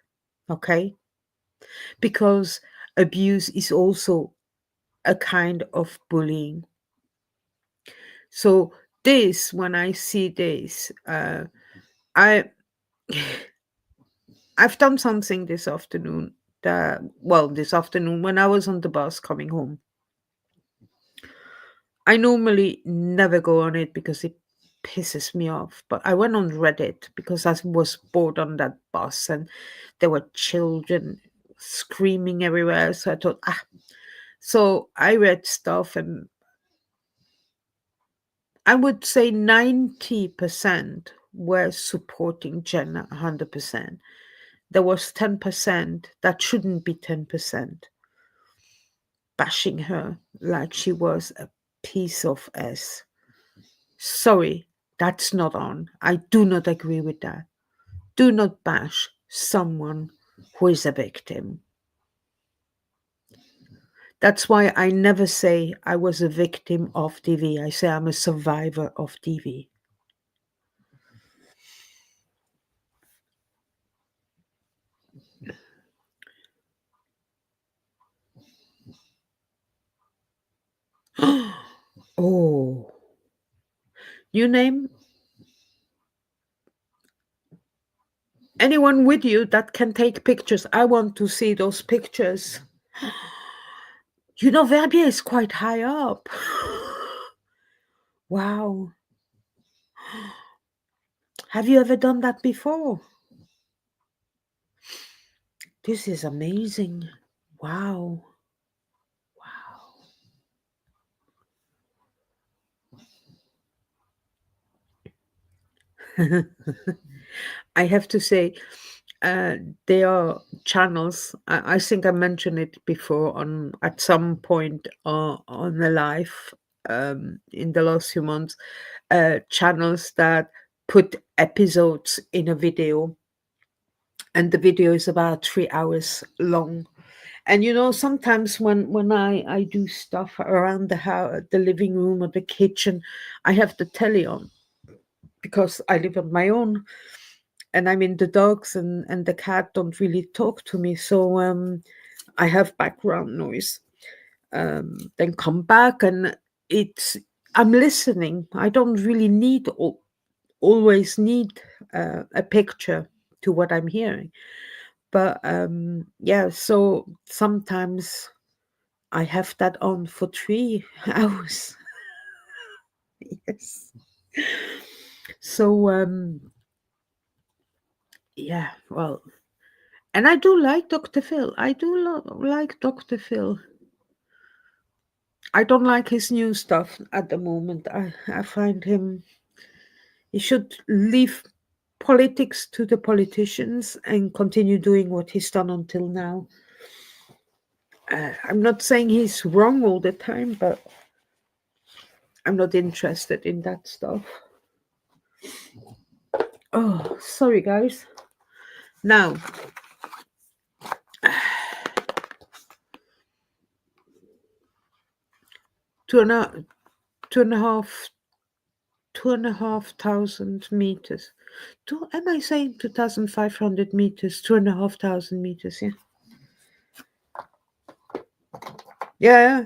Okay? Because abuse is also a kind of bullying. So this, when I see this, I I've done something this afternoon. This afternoon when I was on the bus coming home. I normally never go on it because it pisses me off. But I went on Reddit because I was bored on that bus and there were children screaming everywhere. So I thought, So I read stuff and I would say 90% were supporting Jenna 100%. There was 10% that shouldn't be 10%, bashing her like she was a piece of ass. Sorry, that's not on. I do not agree with that. Do not bash someone who is a victim. That's why I never say I was a victim of TV. I say I'm a survivor of TV. Oh, you name anyone with you that can take pictures. I want to see those pictures. You know, Verbier is quite high up. Wow. Have you ever done that before? This is amazing. Wow. Wow. I have to say, there are channels. I think I mentioned it before on at some point on the live in the last few months. Channels that put episodes in a video, and the video is about 3 hours long. And you know, sometimes when I do stuff around the house, the living room or the kitchen, I have the telly on because I live on my own and I mean the dogs and the cat don't really talk to me, so I have background noise. Then come back and it's I'm listening. I don't really always need a picture to what I'm hearing, but yeah. So sometimes I have that on for 3 hours. Yes. So yeah, well, and I do like Dr. Phil. I do like Dr. Phil. I don't like his new stuff at the moment. I find he should leave politics to the politicians and continue doing what he's done until now. I'm not saying he's wrong all the time, but I'm not interested in that stuff. Oh, sorry, guys. Now, 2,500 meters. Am I saying 2,500 meters? 2,500 meters, yeah. Yeah.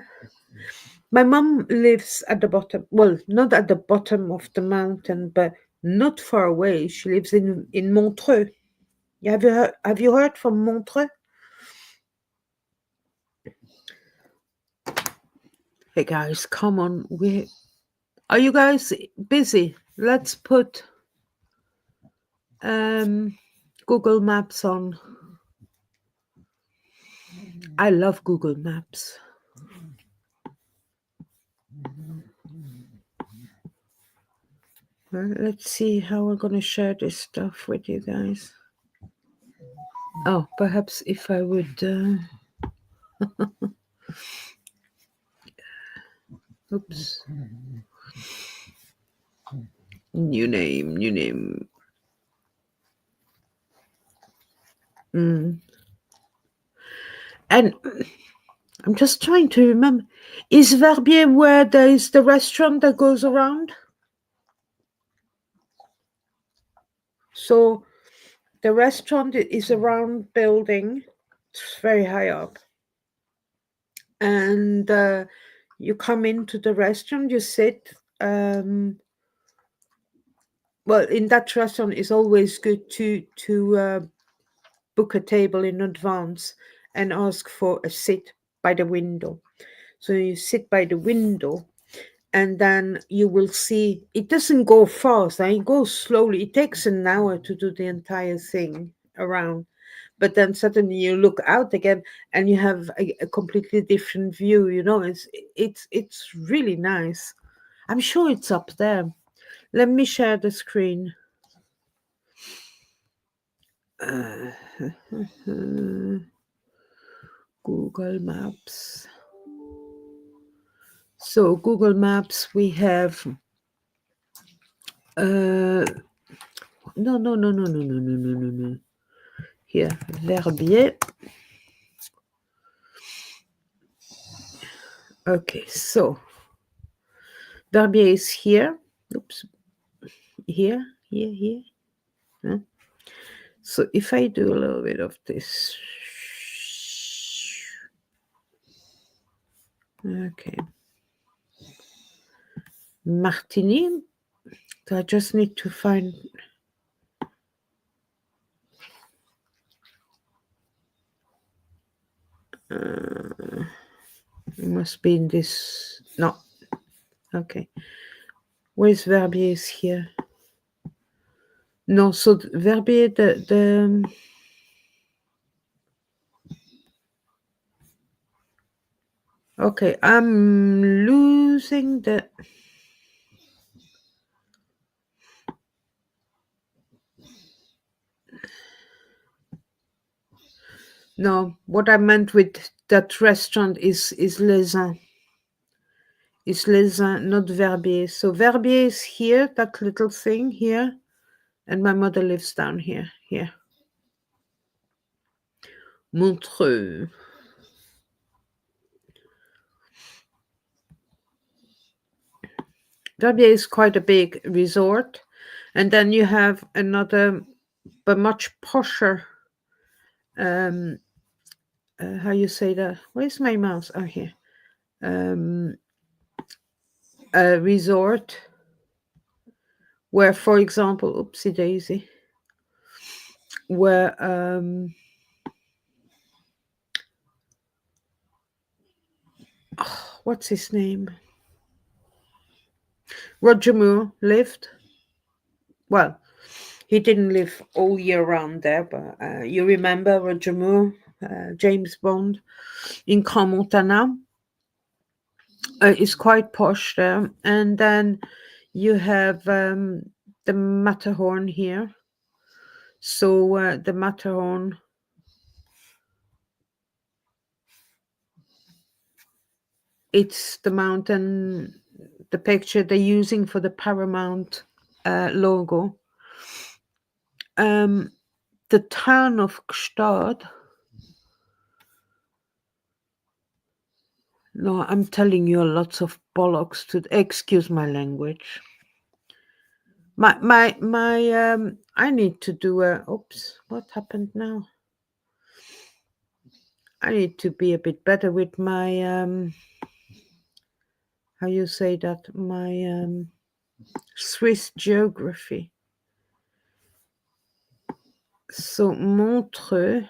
My mom lives at the bottom. Well, not at the bottom of the mountain, but not far away. She lives in Montreux. Have you heard from Montreux? Hey guys, come on. Are you guys busy? Let's put Google Maps on. I love Google Maps. Let's see how we're going to share this stuff with you guys. Oh, perhaps if I would... oops. New name. And I'm just trying to remember. Is Verbier where there is the restaurant that goes around? So the restaurant is a round building. It's very high up. And you come into the restaurant, you sit. Well, in that restaurant, it's always good to book a table in advance and ask for a seat by the window. So you sit by the window, and then you will see it doesn't go fast. It goes slowly. It takes an hour to do the entire thing around. But then suddenly you look out again and you have a completely different view. You know, it's really nice. I'm sure it's up there. Let me share the screen. Google Maps. So Google Maps, we have. No. Here, Verbier. Okay, so Verbier is here. Oops. Here. Huh? So if I do a little bit of this. Okay. Martigny. So I just need to find. It must be in this. No. Okay. Where's Verbier is here? No, so Verbier, the okay, I'm losing the. No, what I meant with that restaurant is Les Uns. It's Les Uns, not Verbier. So Verbier is here, that little thing here, and my mother lives down here. Montreux. Verbier is quite a big resort. And then you have another, but much posher, how you say that? Where's my mouse? Oh, here. A resort where, for example, oopsie daisy, where what's his name? Roger Moore lived. Well, he didn't live all year round there, but you remember Roger Moore, James Bond in Grand Montana. It's quite posh there. And then you have the Matterhorn here. So the Matterhorn, it's the mountain, the picture they're using for the Paramount logo. The town of Gstaad. No, I'm telling you lots of bollocks to excuse my language. My I need to do a oops, what happened now? I need to be a bit better with my how you say that? My Swiss geography. So Montreux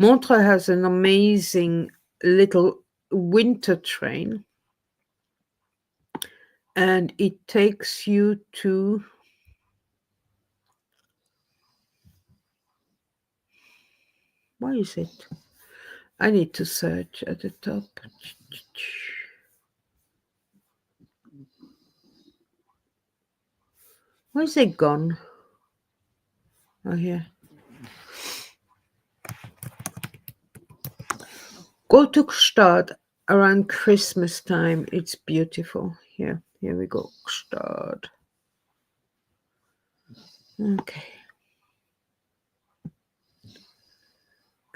has an amazing little winter train, and it takes you to why is it? I need to search at the top. Where is it gone? Oh, here. Go to Gstaad around Christmas time. It's beautiful. Here we go. Gstaad. Okay.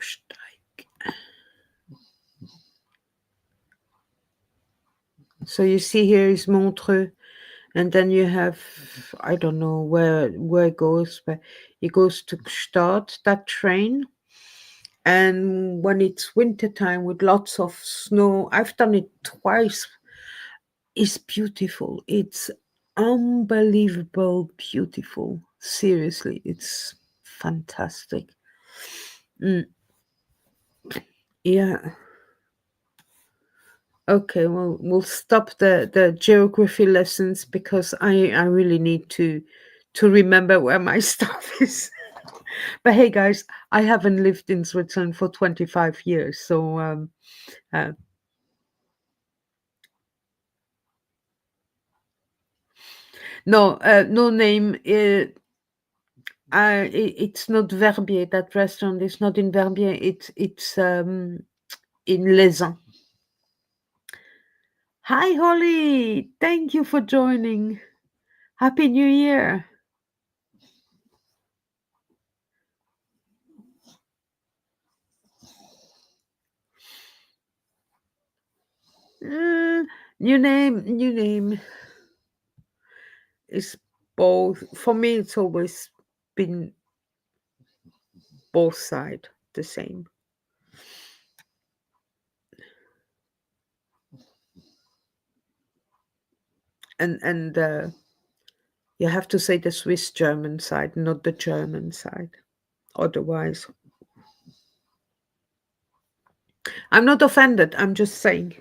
Gsteig. So you see here is Montreux, and then you have I don't know where it goes, but it goes to Gstaad, that train. And when it's winter time with lots of snow, I've done it twice. It's beautiful. It's unbelievable beautiful. Seriously, it's fantastic. Yeah. Okay, well, we'll stop the geography lessons because I really need to remember where my stuff is. But hey, guys, I haven't lived in Switzerland for 25 years, so uh, no, no name. It's not Verbier. That restaurant is not in Verbier. It's in Lesin. Hi, Holly. Thank you for joining. Happy New Year. New name is both. For me, it's always been both side the same. And you have to say the Swiss German side, not the German side. Otherwise, I'm not offended. I'm just saying.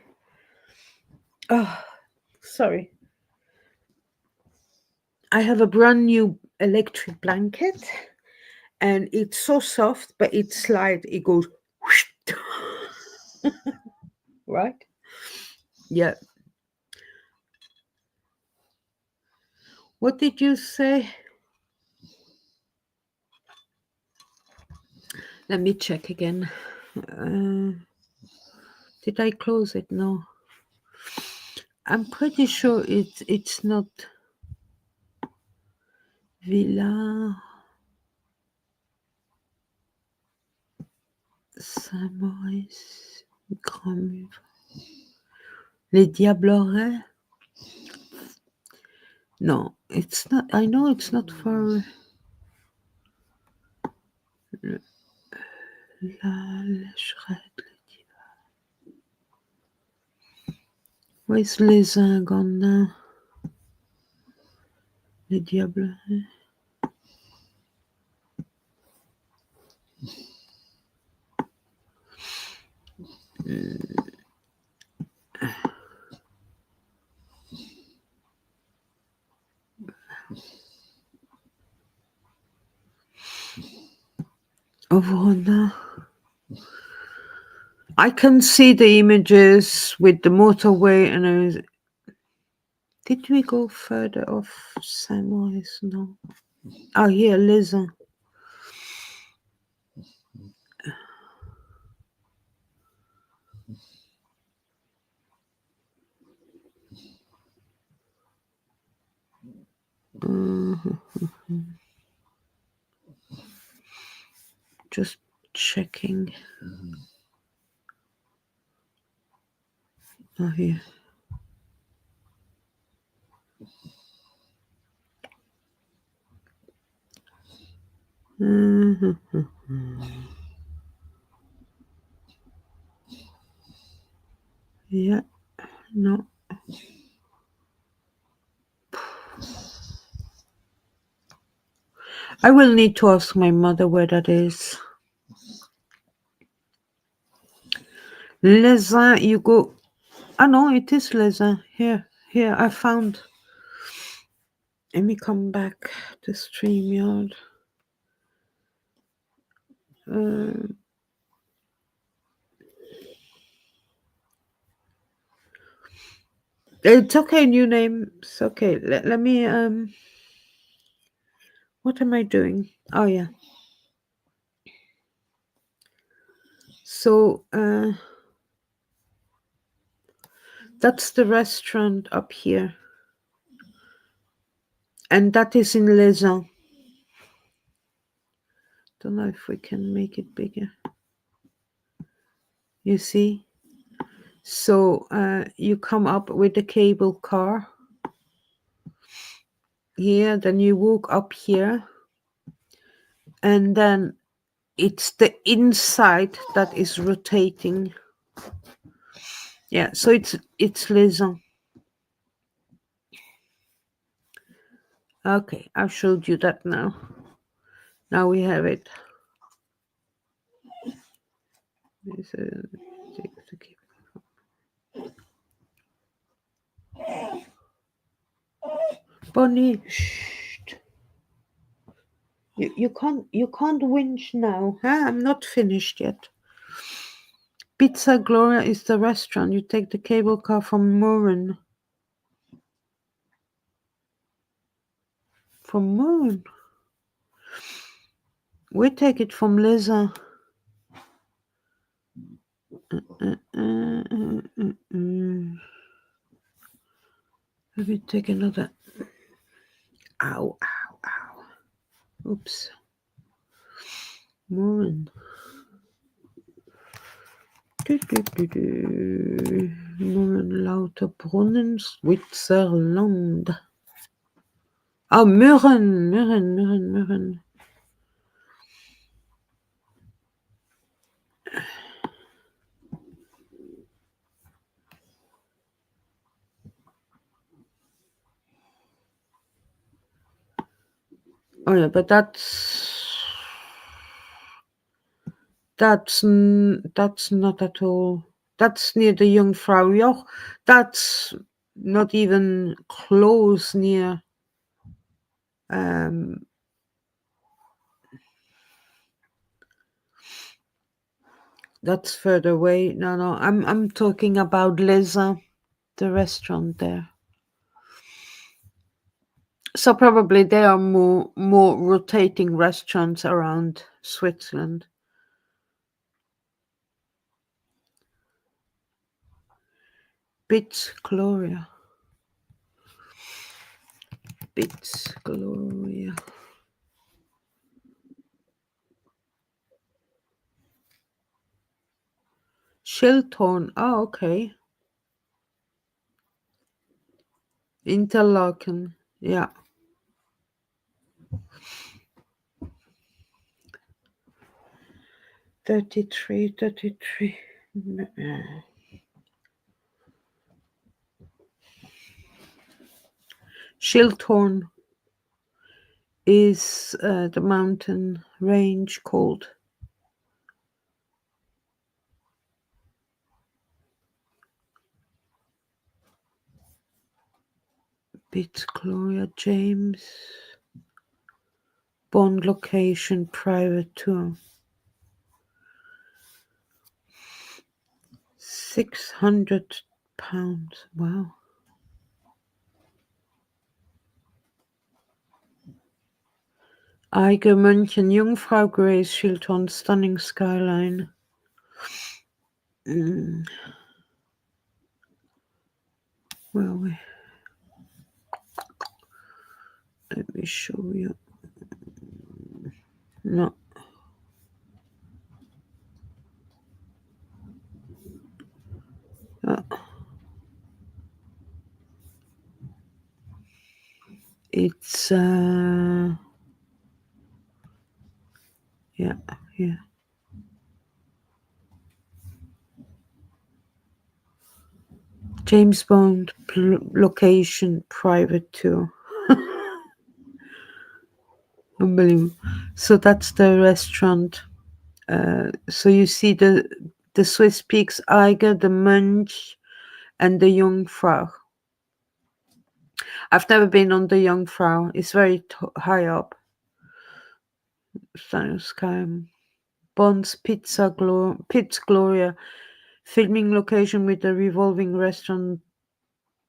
Oh, sorry. I have a brand new electric blanket, and it's so soft, but it slides. It goes, right? Yeah. What did you say? Let me check again. Did I close it? No. I'm pretty sure it's not Villa Saint-Maurice Grand Les Diablerets. No, it's not. I know it's not far. La Lécherette. Where's Les gone now? Les Diablerets. Ovrona. I can see the images with the motorway, and did we go further off Samwise? No. Oh, here, Lisa. Just checking. Oh, here. Yeah, no. I will need to ask my mother where that is. Lisa, you go. Oh, no, it is Lisa. Here, I found. Let me come back to StreamYard. It's okay, new name. It's okay. Let me, what am I doing? Oh, yeah. So, that's the restaurant up here. And that is in Lisa. Don't know if we can make it bigger. You see? So you come up with the cable car here, then you walk up here, and then it's the inside that is rotating. Yeah, so it's Lisa. Okay, I've showed you that now. Now we have it. Bonnie, shh. You can't winch now, huh? I'm not finished yet. Pizza Gloria is the restaurant. You take the cable car from Murren. From Murren? We take it from Lisa. Let me take another. Ow, ow, ow. Oops. Murren. Murren Lauterbrunnen, Switzerland. Ah, Murren. Oh yeah, but that's not at all. That's near the Jungfraujoch. That's not even close near. That's further away. No. I'm talking about Lisa, the restaurant there. So probably there are more rotating restaurants around Switzerland. Bits Gloria. Shilton. Oh, okay. Interlaken. Yeah. Thirty-three. Shilton is the mountain range called. Bits Gloria James. Bond location private tour. £600. Wow. Eiger München, Jungfrau Grace, Schildhorn, stunning skyline. Where are we? Let me show you. No. It's yeah. James Bond location private tour. Unbelievable. So that's the restaurant. So you see the Swiss peaks, Eiger, the Mönch, and the Jungfrau. I've never been on the Jungfrau. It's very high up. Sky. Bond's Pizza Gloria, filming location with a revolving restaurant,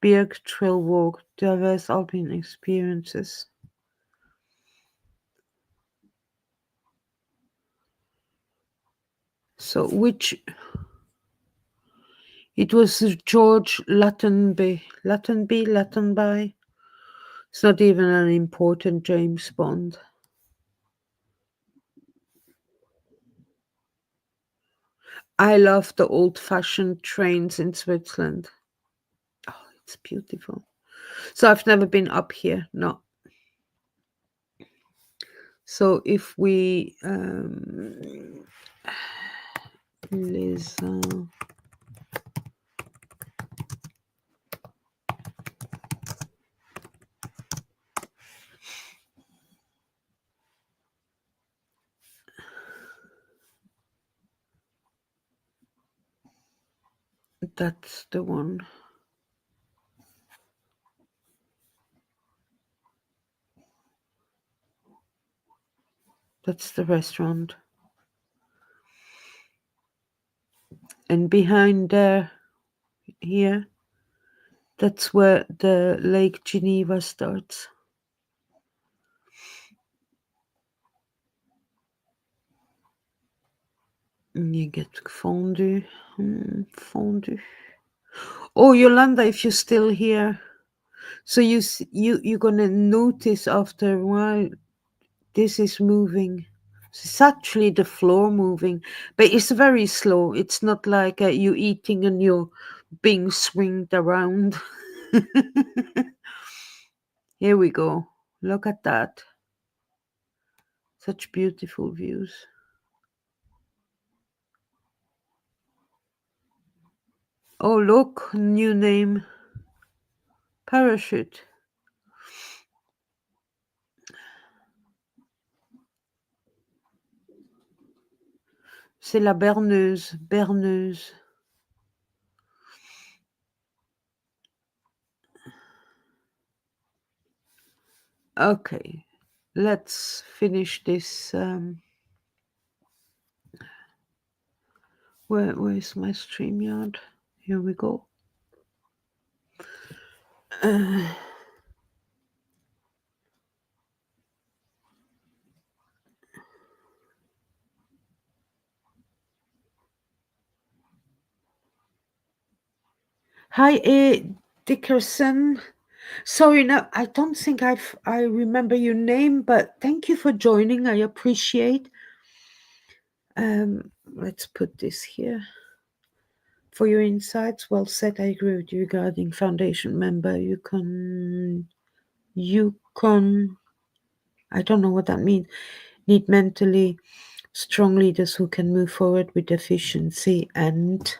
Berg Trail Walk, diverse alpine experiences. So it was George Lazenby. It's not even an important James Bond. I love the old-fashioned trains in Switzerland. Oh, it's beautiful. So I've never been up here, no. So if we that's the one. That's the restaurant. And behind there, here, that's where the Lake Geneva starts. And you get fondue. Fondue. Oh, Yolanda, if you're still here. So you're gonna notice after a while this is moving. It's actually the floor moving, but it's very slow. It's not like you eating and you're being swinged around. Here we go. Look at that. Such beautiful views. Oh, look, new name. Parachute. C'est la berneuse. Berneuse. Okay, let's finish this. Where's my Streamyard? Here we go. Hi, Dickerson. Sorry, no, I don't think I remember your name, but thank you for joining. I appreciate. Let's put this here. For your insights, well said. I agree with you regarding foundation member. You can. I don't know what that means. Need mentally strong leaders who can move forward with efficiency and.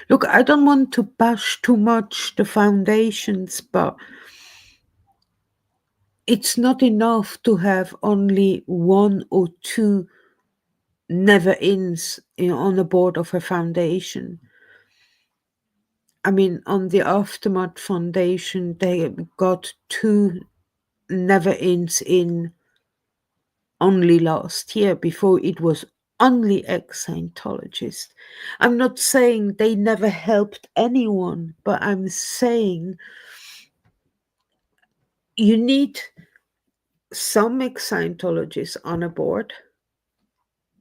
Look, I don't want to bash too much the foundations, but it's not enough to have only one or two never-ins on the board of a foundation. I mean, on the Aftermath Foundation, they got two never-ins in only last year. Before it was only ex-Scientologists. I'm not saying they never helped anyone, but I'm saying you need some ex-Scientologists on a board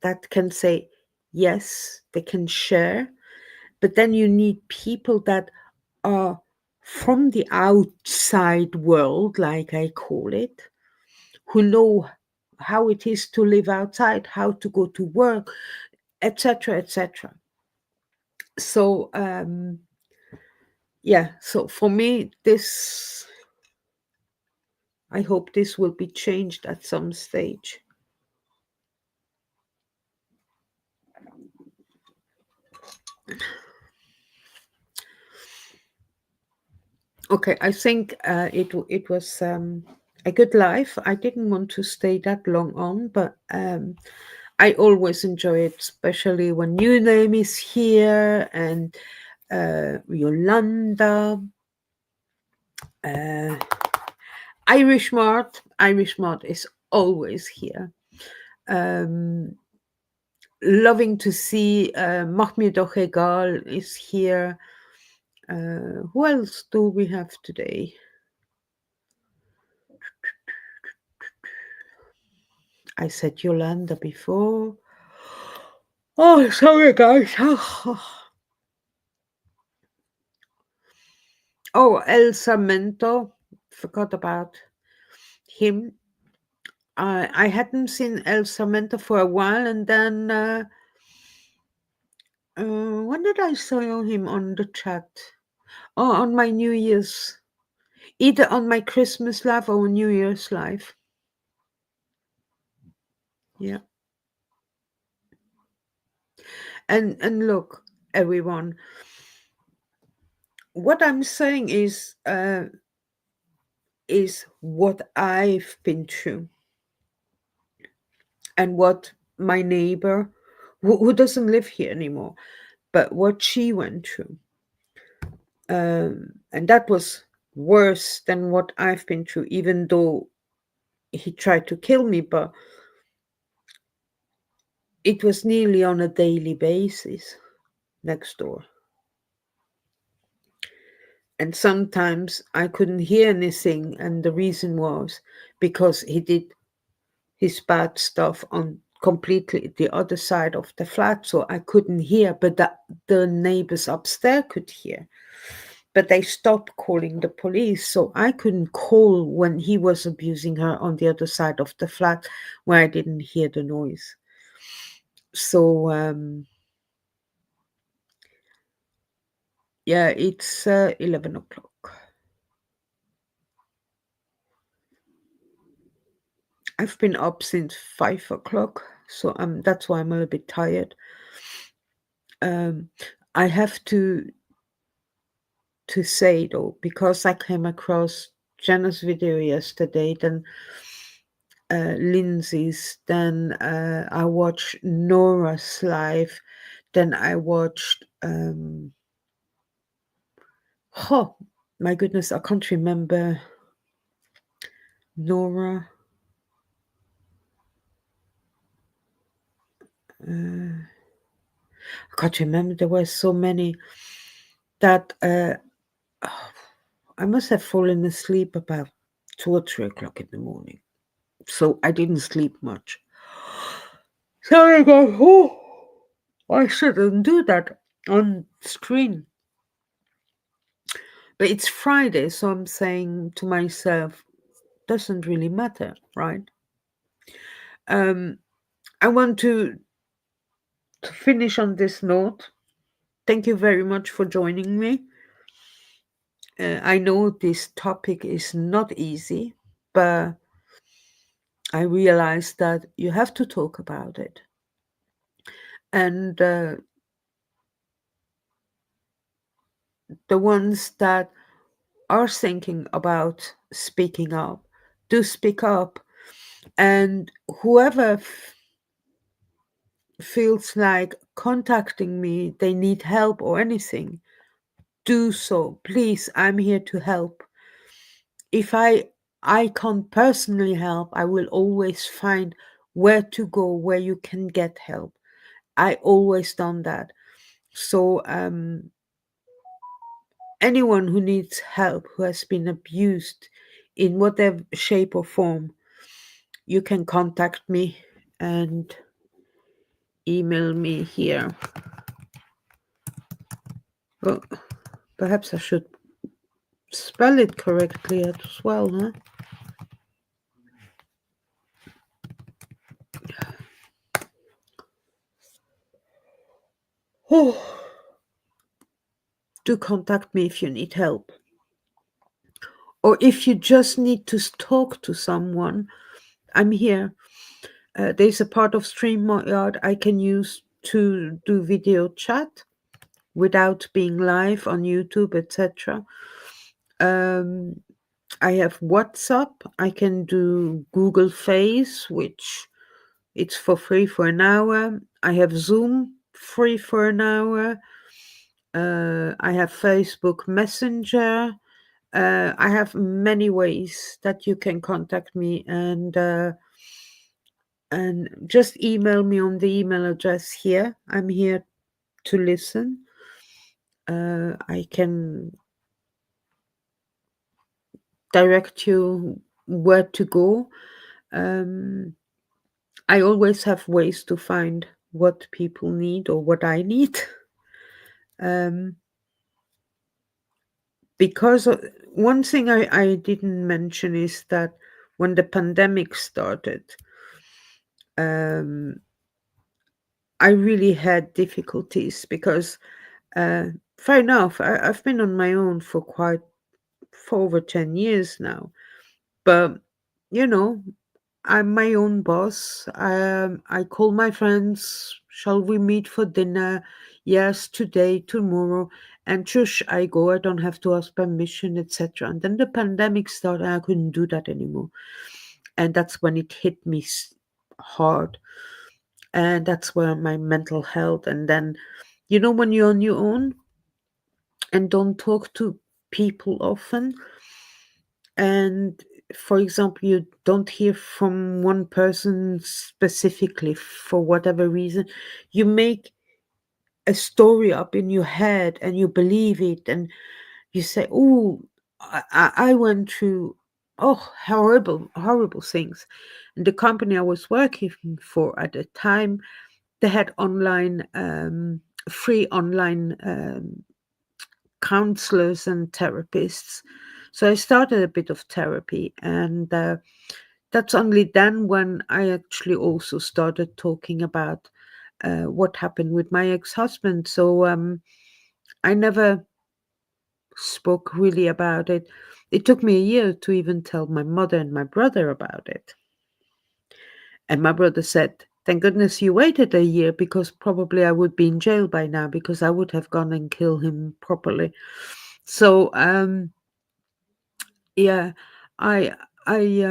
that can say, yes, they can share, but then you need people that are from the outside world, like I call it, who know how it is to live outside, how to go to work, etc., etc. So, yeah, so for me, this, I hope this will be changed at some stage. Okay, I think it was a good life. I didn't want to stay that long on, but I always enjoy it, especially when New Name is here and Yolanda, uh, Irish Mart. Irish Mart is always here. Loving to see Mahmoud Ohegal is here. Who else do we have today? I said Yolanda before. Oh, sorry, guys. Oh, El Samento. Forgot about him. I hadn't seen El Samento for a while, and then when did I saw him on the chat? Oh, on my New Year's, either on my Christmas live or New Year's live. Yeah. And look, everyone, what I'm saying is what I've been through and what my neighbor, who doesn't live here anymore, but what she went through. And that was worse than what I've been through, even though he tried to kill me, but it was nearly on a daily basis next door. And sometimes I couldn't hear anything, and the reason was because he did his bad stuff on completely the other side of the flat, so I couldn't hear, but the neighbors upstairs could hear. But they stopped calling the police, so I couldn't call when he was abusing her on the other side of the flat where I didn't hear the noise. So yeah, it's 11 o'clock. I've been up since 5 o'clock, so that's why I'm a little bit tired. I have to say though, because I came across Jenna's video yesterday, then Lindsay's, then I watched Nora's live, then I watched oh my goodness, I can't remember Nora. I can't remember. There were so many that I must have fallen asleep about 2 or 3 o'clock in the morning. So I didn't sleep much. Sorry, guys. Oh, I shouldn't do that on screen. But it's Friday, so I'm saying to myself, doesn't really matter, right? I want to finish on this note. Thank you very much for joining me. I know this topic is not easy, but I realize that you have to talk about it. And the ones that are thinking about speaking up, do speak up. And whoever feels like contacting me, they need help or anything, do so. Please, I'm here to help. If I can't personally help, I will always find where to go, where you can get help. I always done that. So anyone who needs help, who has been abused in whatever shape or form, you can contact me and email me here. Well, perhaps I should spell it correctly as well, huh? Oh, do contact me if you need help. Or if you just need to talk to someone, I'm here. There's a part of Streamyard I can use to do video chat without being live on YouTube, etc. Um, I have WhatsApp. I can do Google Face, which it's for free for an hour. I have Zoom free for an hour. I have Facebook Messenger. I have many ways that you can contact me, and just email me on the email address here. I'm here to listen. I can direct you where to go. Um, I always have ways to find what people need or what I need. Um, because one thing I didn't mention is that when the pandemic started, um, I really had difficulties because, fair enough, I've been on my own for over 10 years now. But, you know, I'm my own boss. I call my friends, shall we meet for dinner? Yes, today, tomorrow. And shush, I go. I don't have to ask permission, etc. And then the pandemic started, and I couldn't do that anymore. And that's when it hit me hard. And that's where my mental health. And then, when you're on your own and don't talk to people often, and for example, you don't hear from one person specifically for whatever reason, you make a story up in your head and you believe it, and you say, oh, I went through horrible things. And the company I was working for at the time, they had free online counselors and therapists. So I started a bit of therapy, and that's only then when I actually also started talking about what happened with my ex-husband. So I never spoke really about it. It took me a year to even tell my mother and my brother about it. And my brother said, thank goodness you waited a year, because probably I would be in jail by now, because I would have gone and killed him properly. So yeah, I I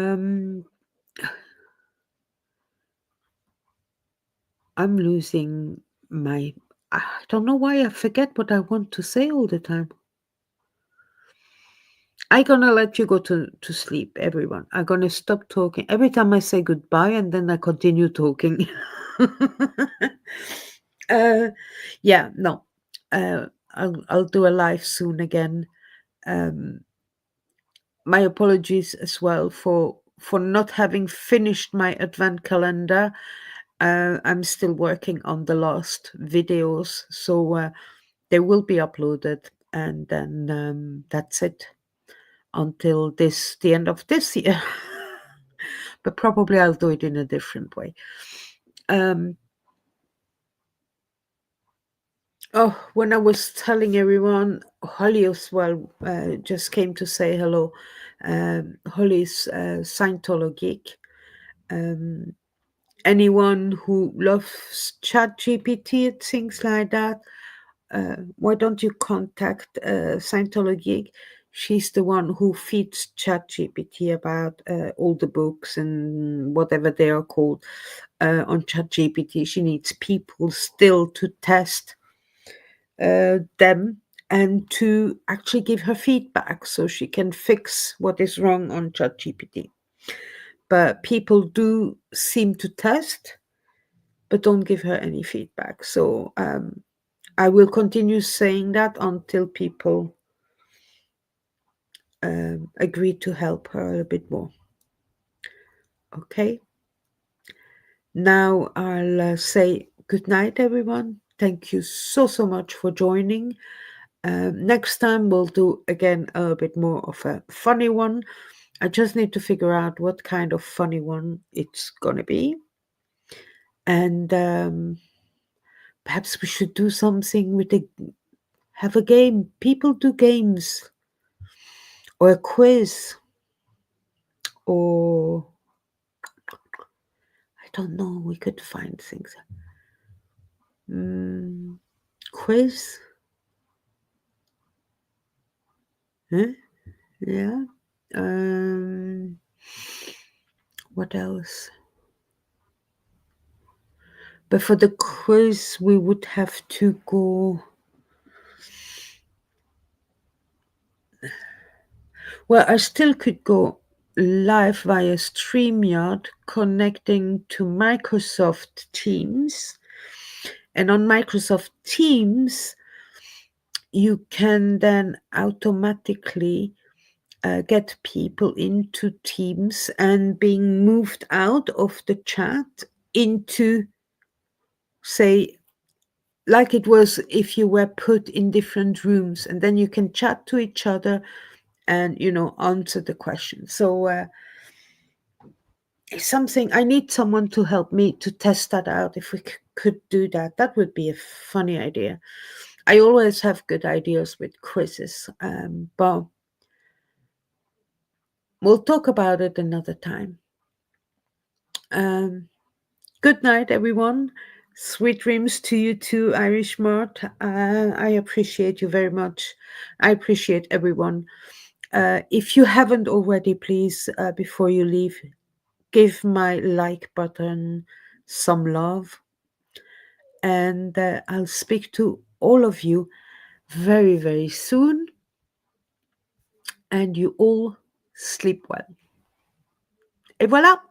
I'm losing my I don't know why I forget what I want to say all the time. I gonna let you go to sleep, everyone. I'm gonna stop talking. Every time I say goodbye and then I continue talking. uh yeah, no. I'll do a live soon again. Um my apologies as well for not having finished my advent calendar. I'm still working on the last videos, so they will be uploaded, and then that's it until the end of this year. But probably I'll do it in a different way. Um, when I was telling everyone, Holly as well just came to say hello. Holly's Scientology. Um, Anyone who loves chat GPT and things like that, why don't you contact Scientology? She's the one who feeds ChatGPT about all the books and whatever they are called on ChatGPT. She needs people still to test them and to actually give her feedback so she can fix what is wrong on ChatGPT. but people do seem to test, but don't give her any feedback. So I will continue saying that until people agree to help her a little bit more. Okay. Now I'll say good night, everyone. Thank you so much for joining. Next time we'll do again a bit more of a funny one. I just need to figure out what kind of funny one it's gonna be. And perhaps we should do something with have a game. People do games or a quiz or I don't know. We could find things. Quiz. Huh? Yeah. What else? But for the quiz, we would have to go. Well, I still could go live via Streamyard connecting to Microsoft Teams. And on Microsoft Teams, you can then automatically get people into Teams and being moved out of the chat into, say, like it was if you were put in different rooms, and then you can chat to each other and answer the question. So it's something I need someone to help me to test that out. If we could do that, that would be a funny idea. I always have good ideas with quizzes, but we'll talk about it another time. Good night, everyone. Sweet dreams to you too, Irish Mart. I appreciate you very much. I appreciate everyone. If you haven't already, please, before you leave, give my like button some love. And I'll speak to all of you very, very soon. And you all sleep well. Et voilà!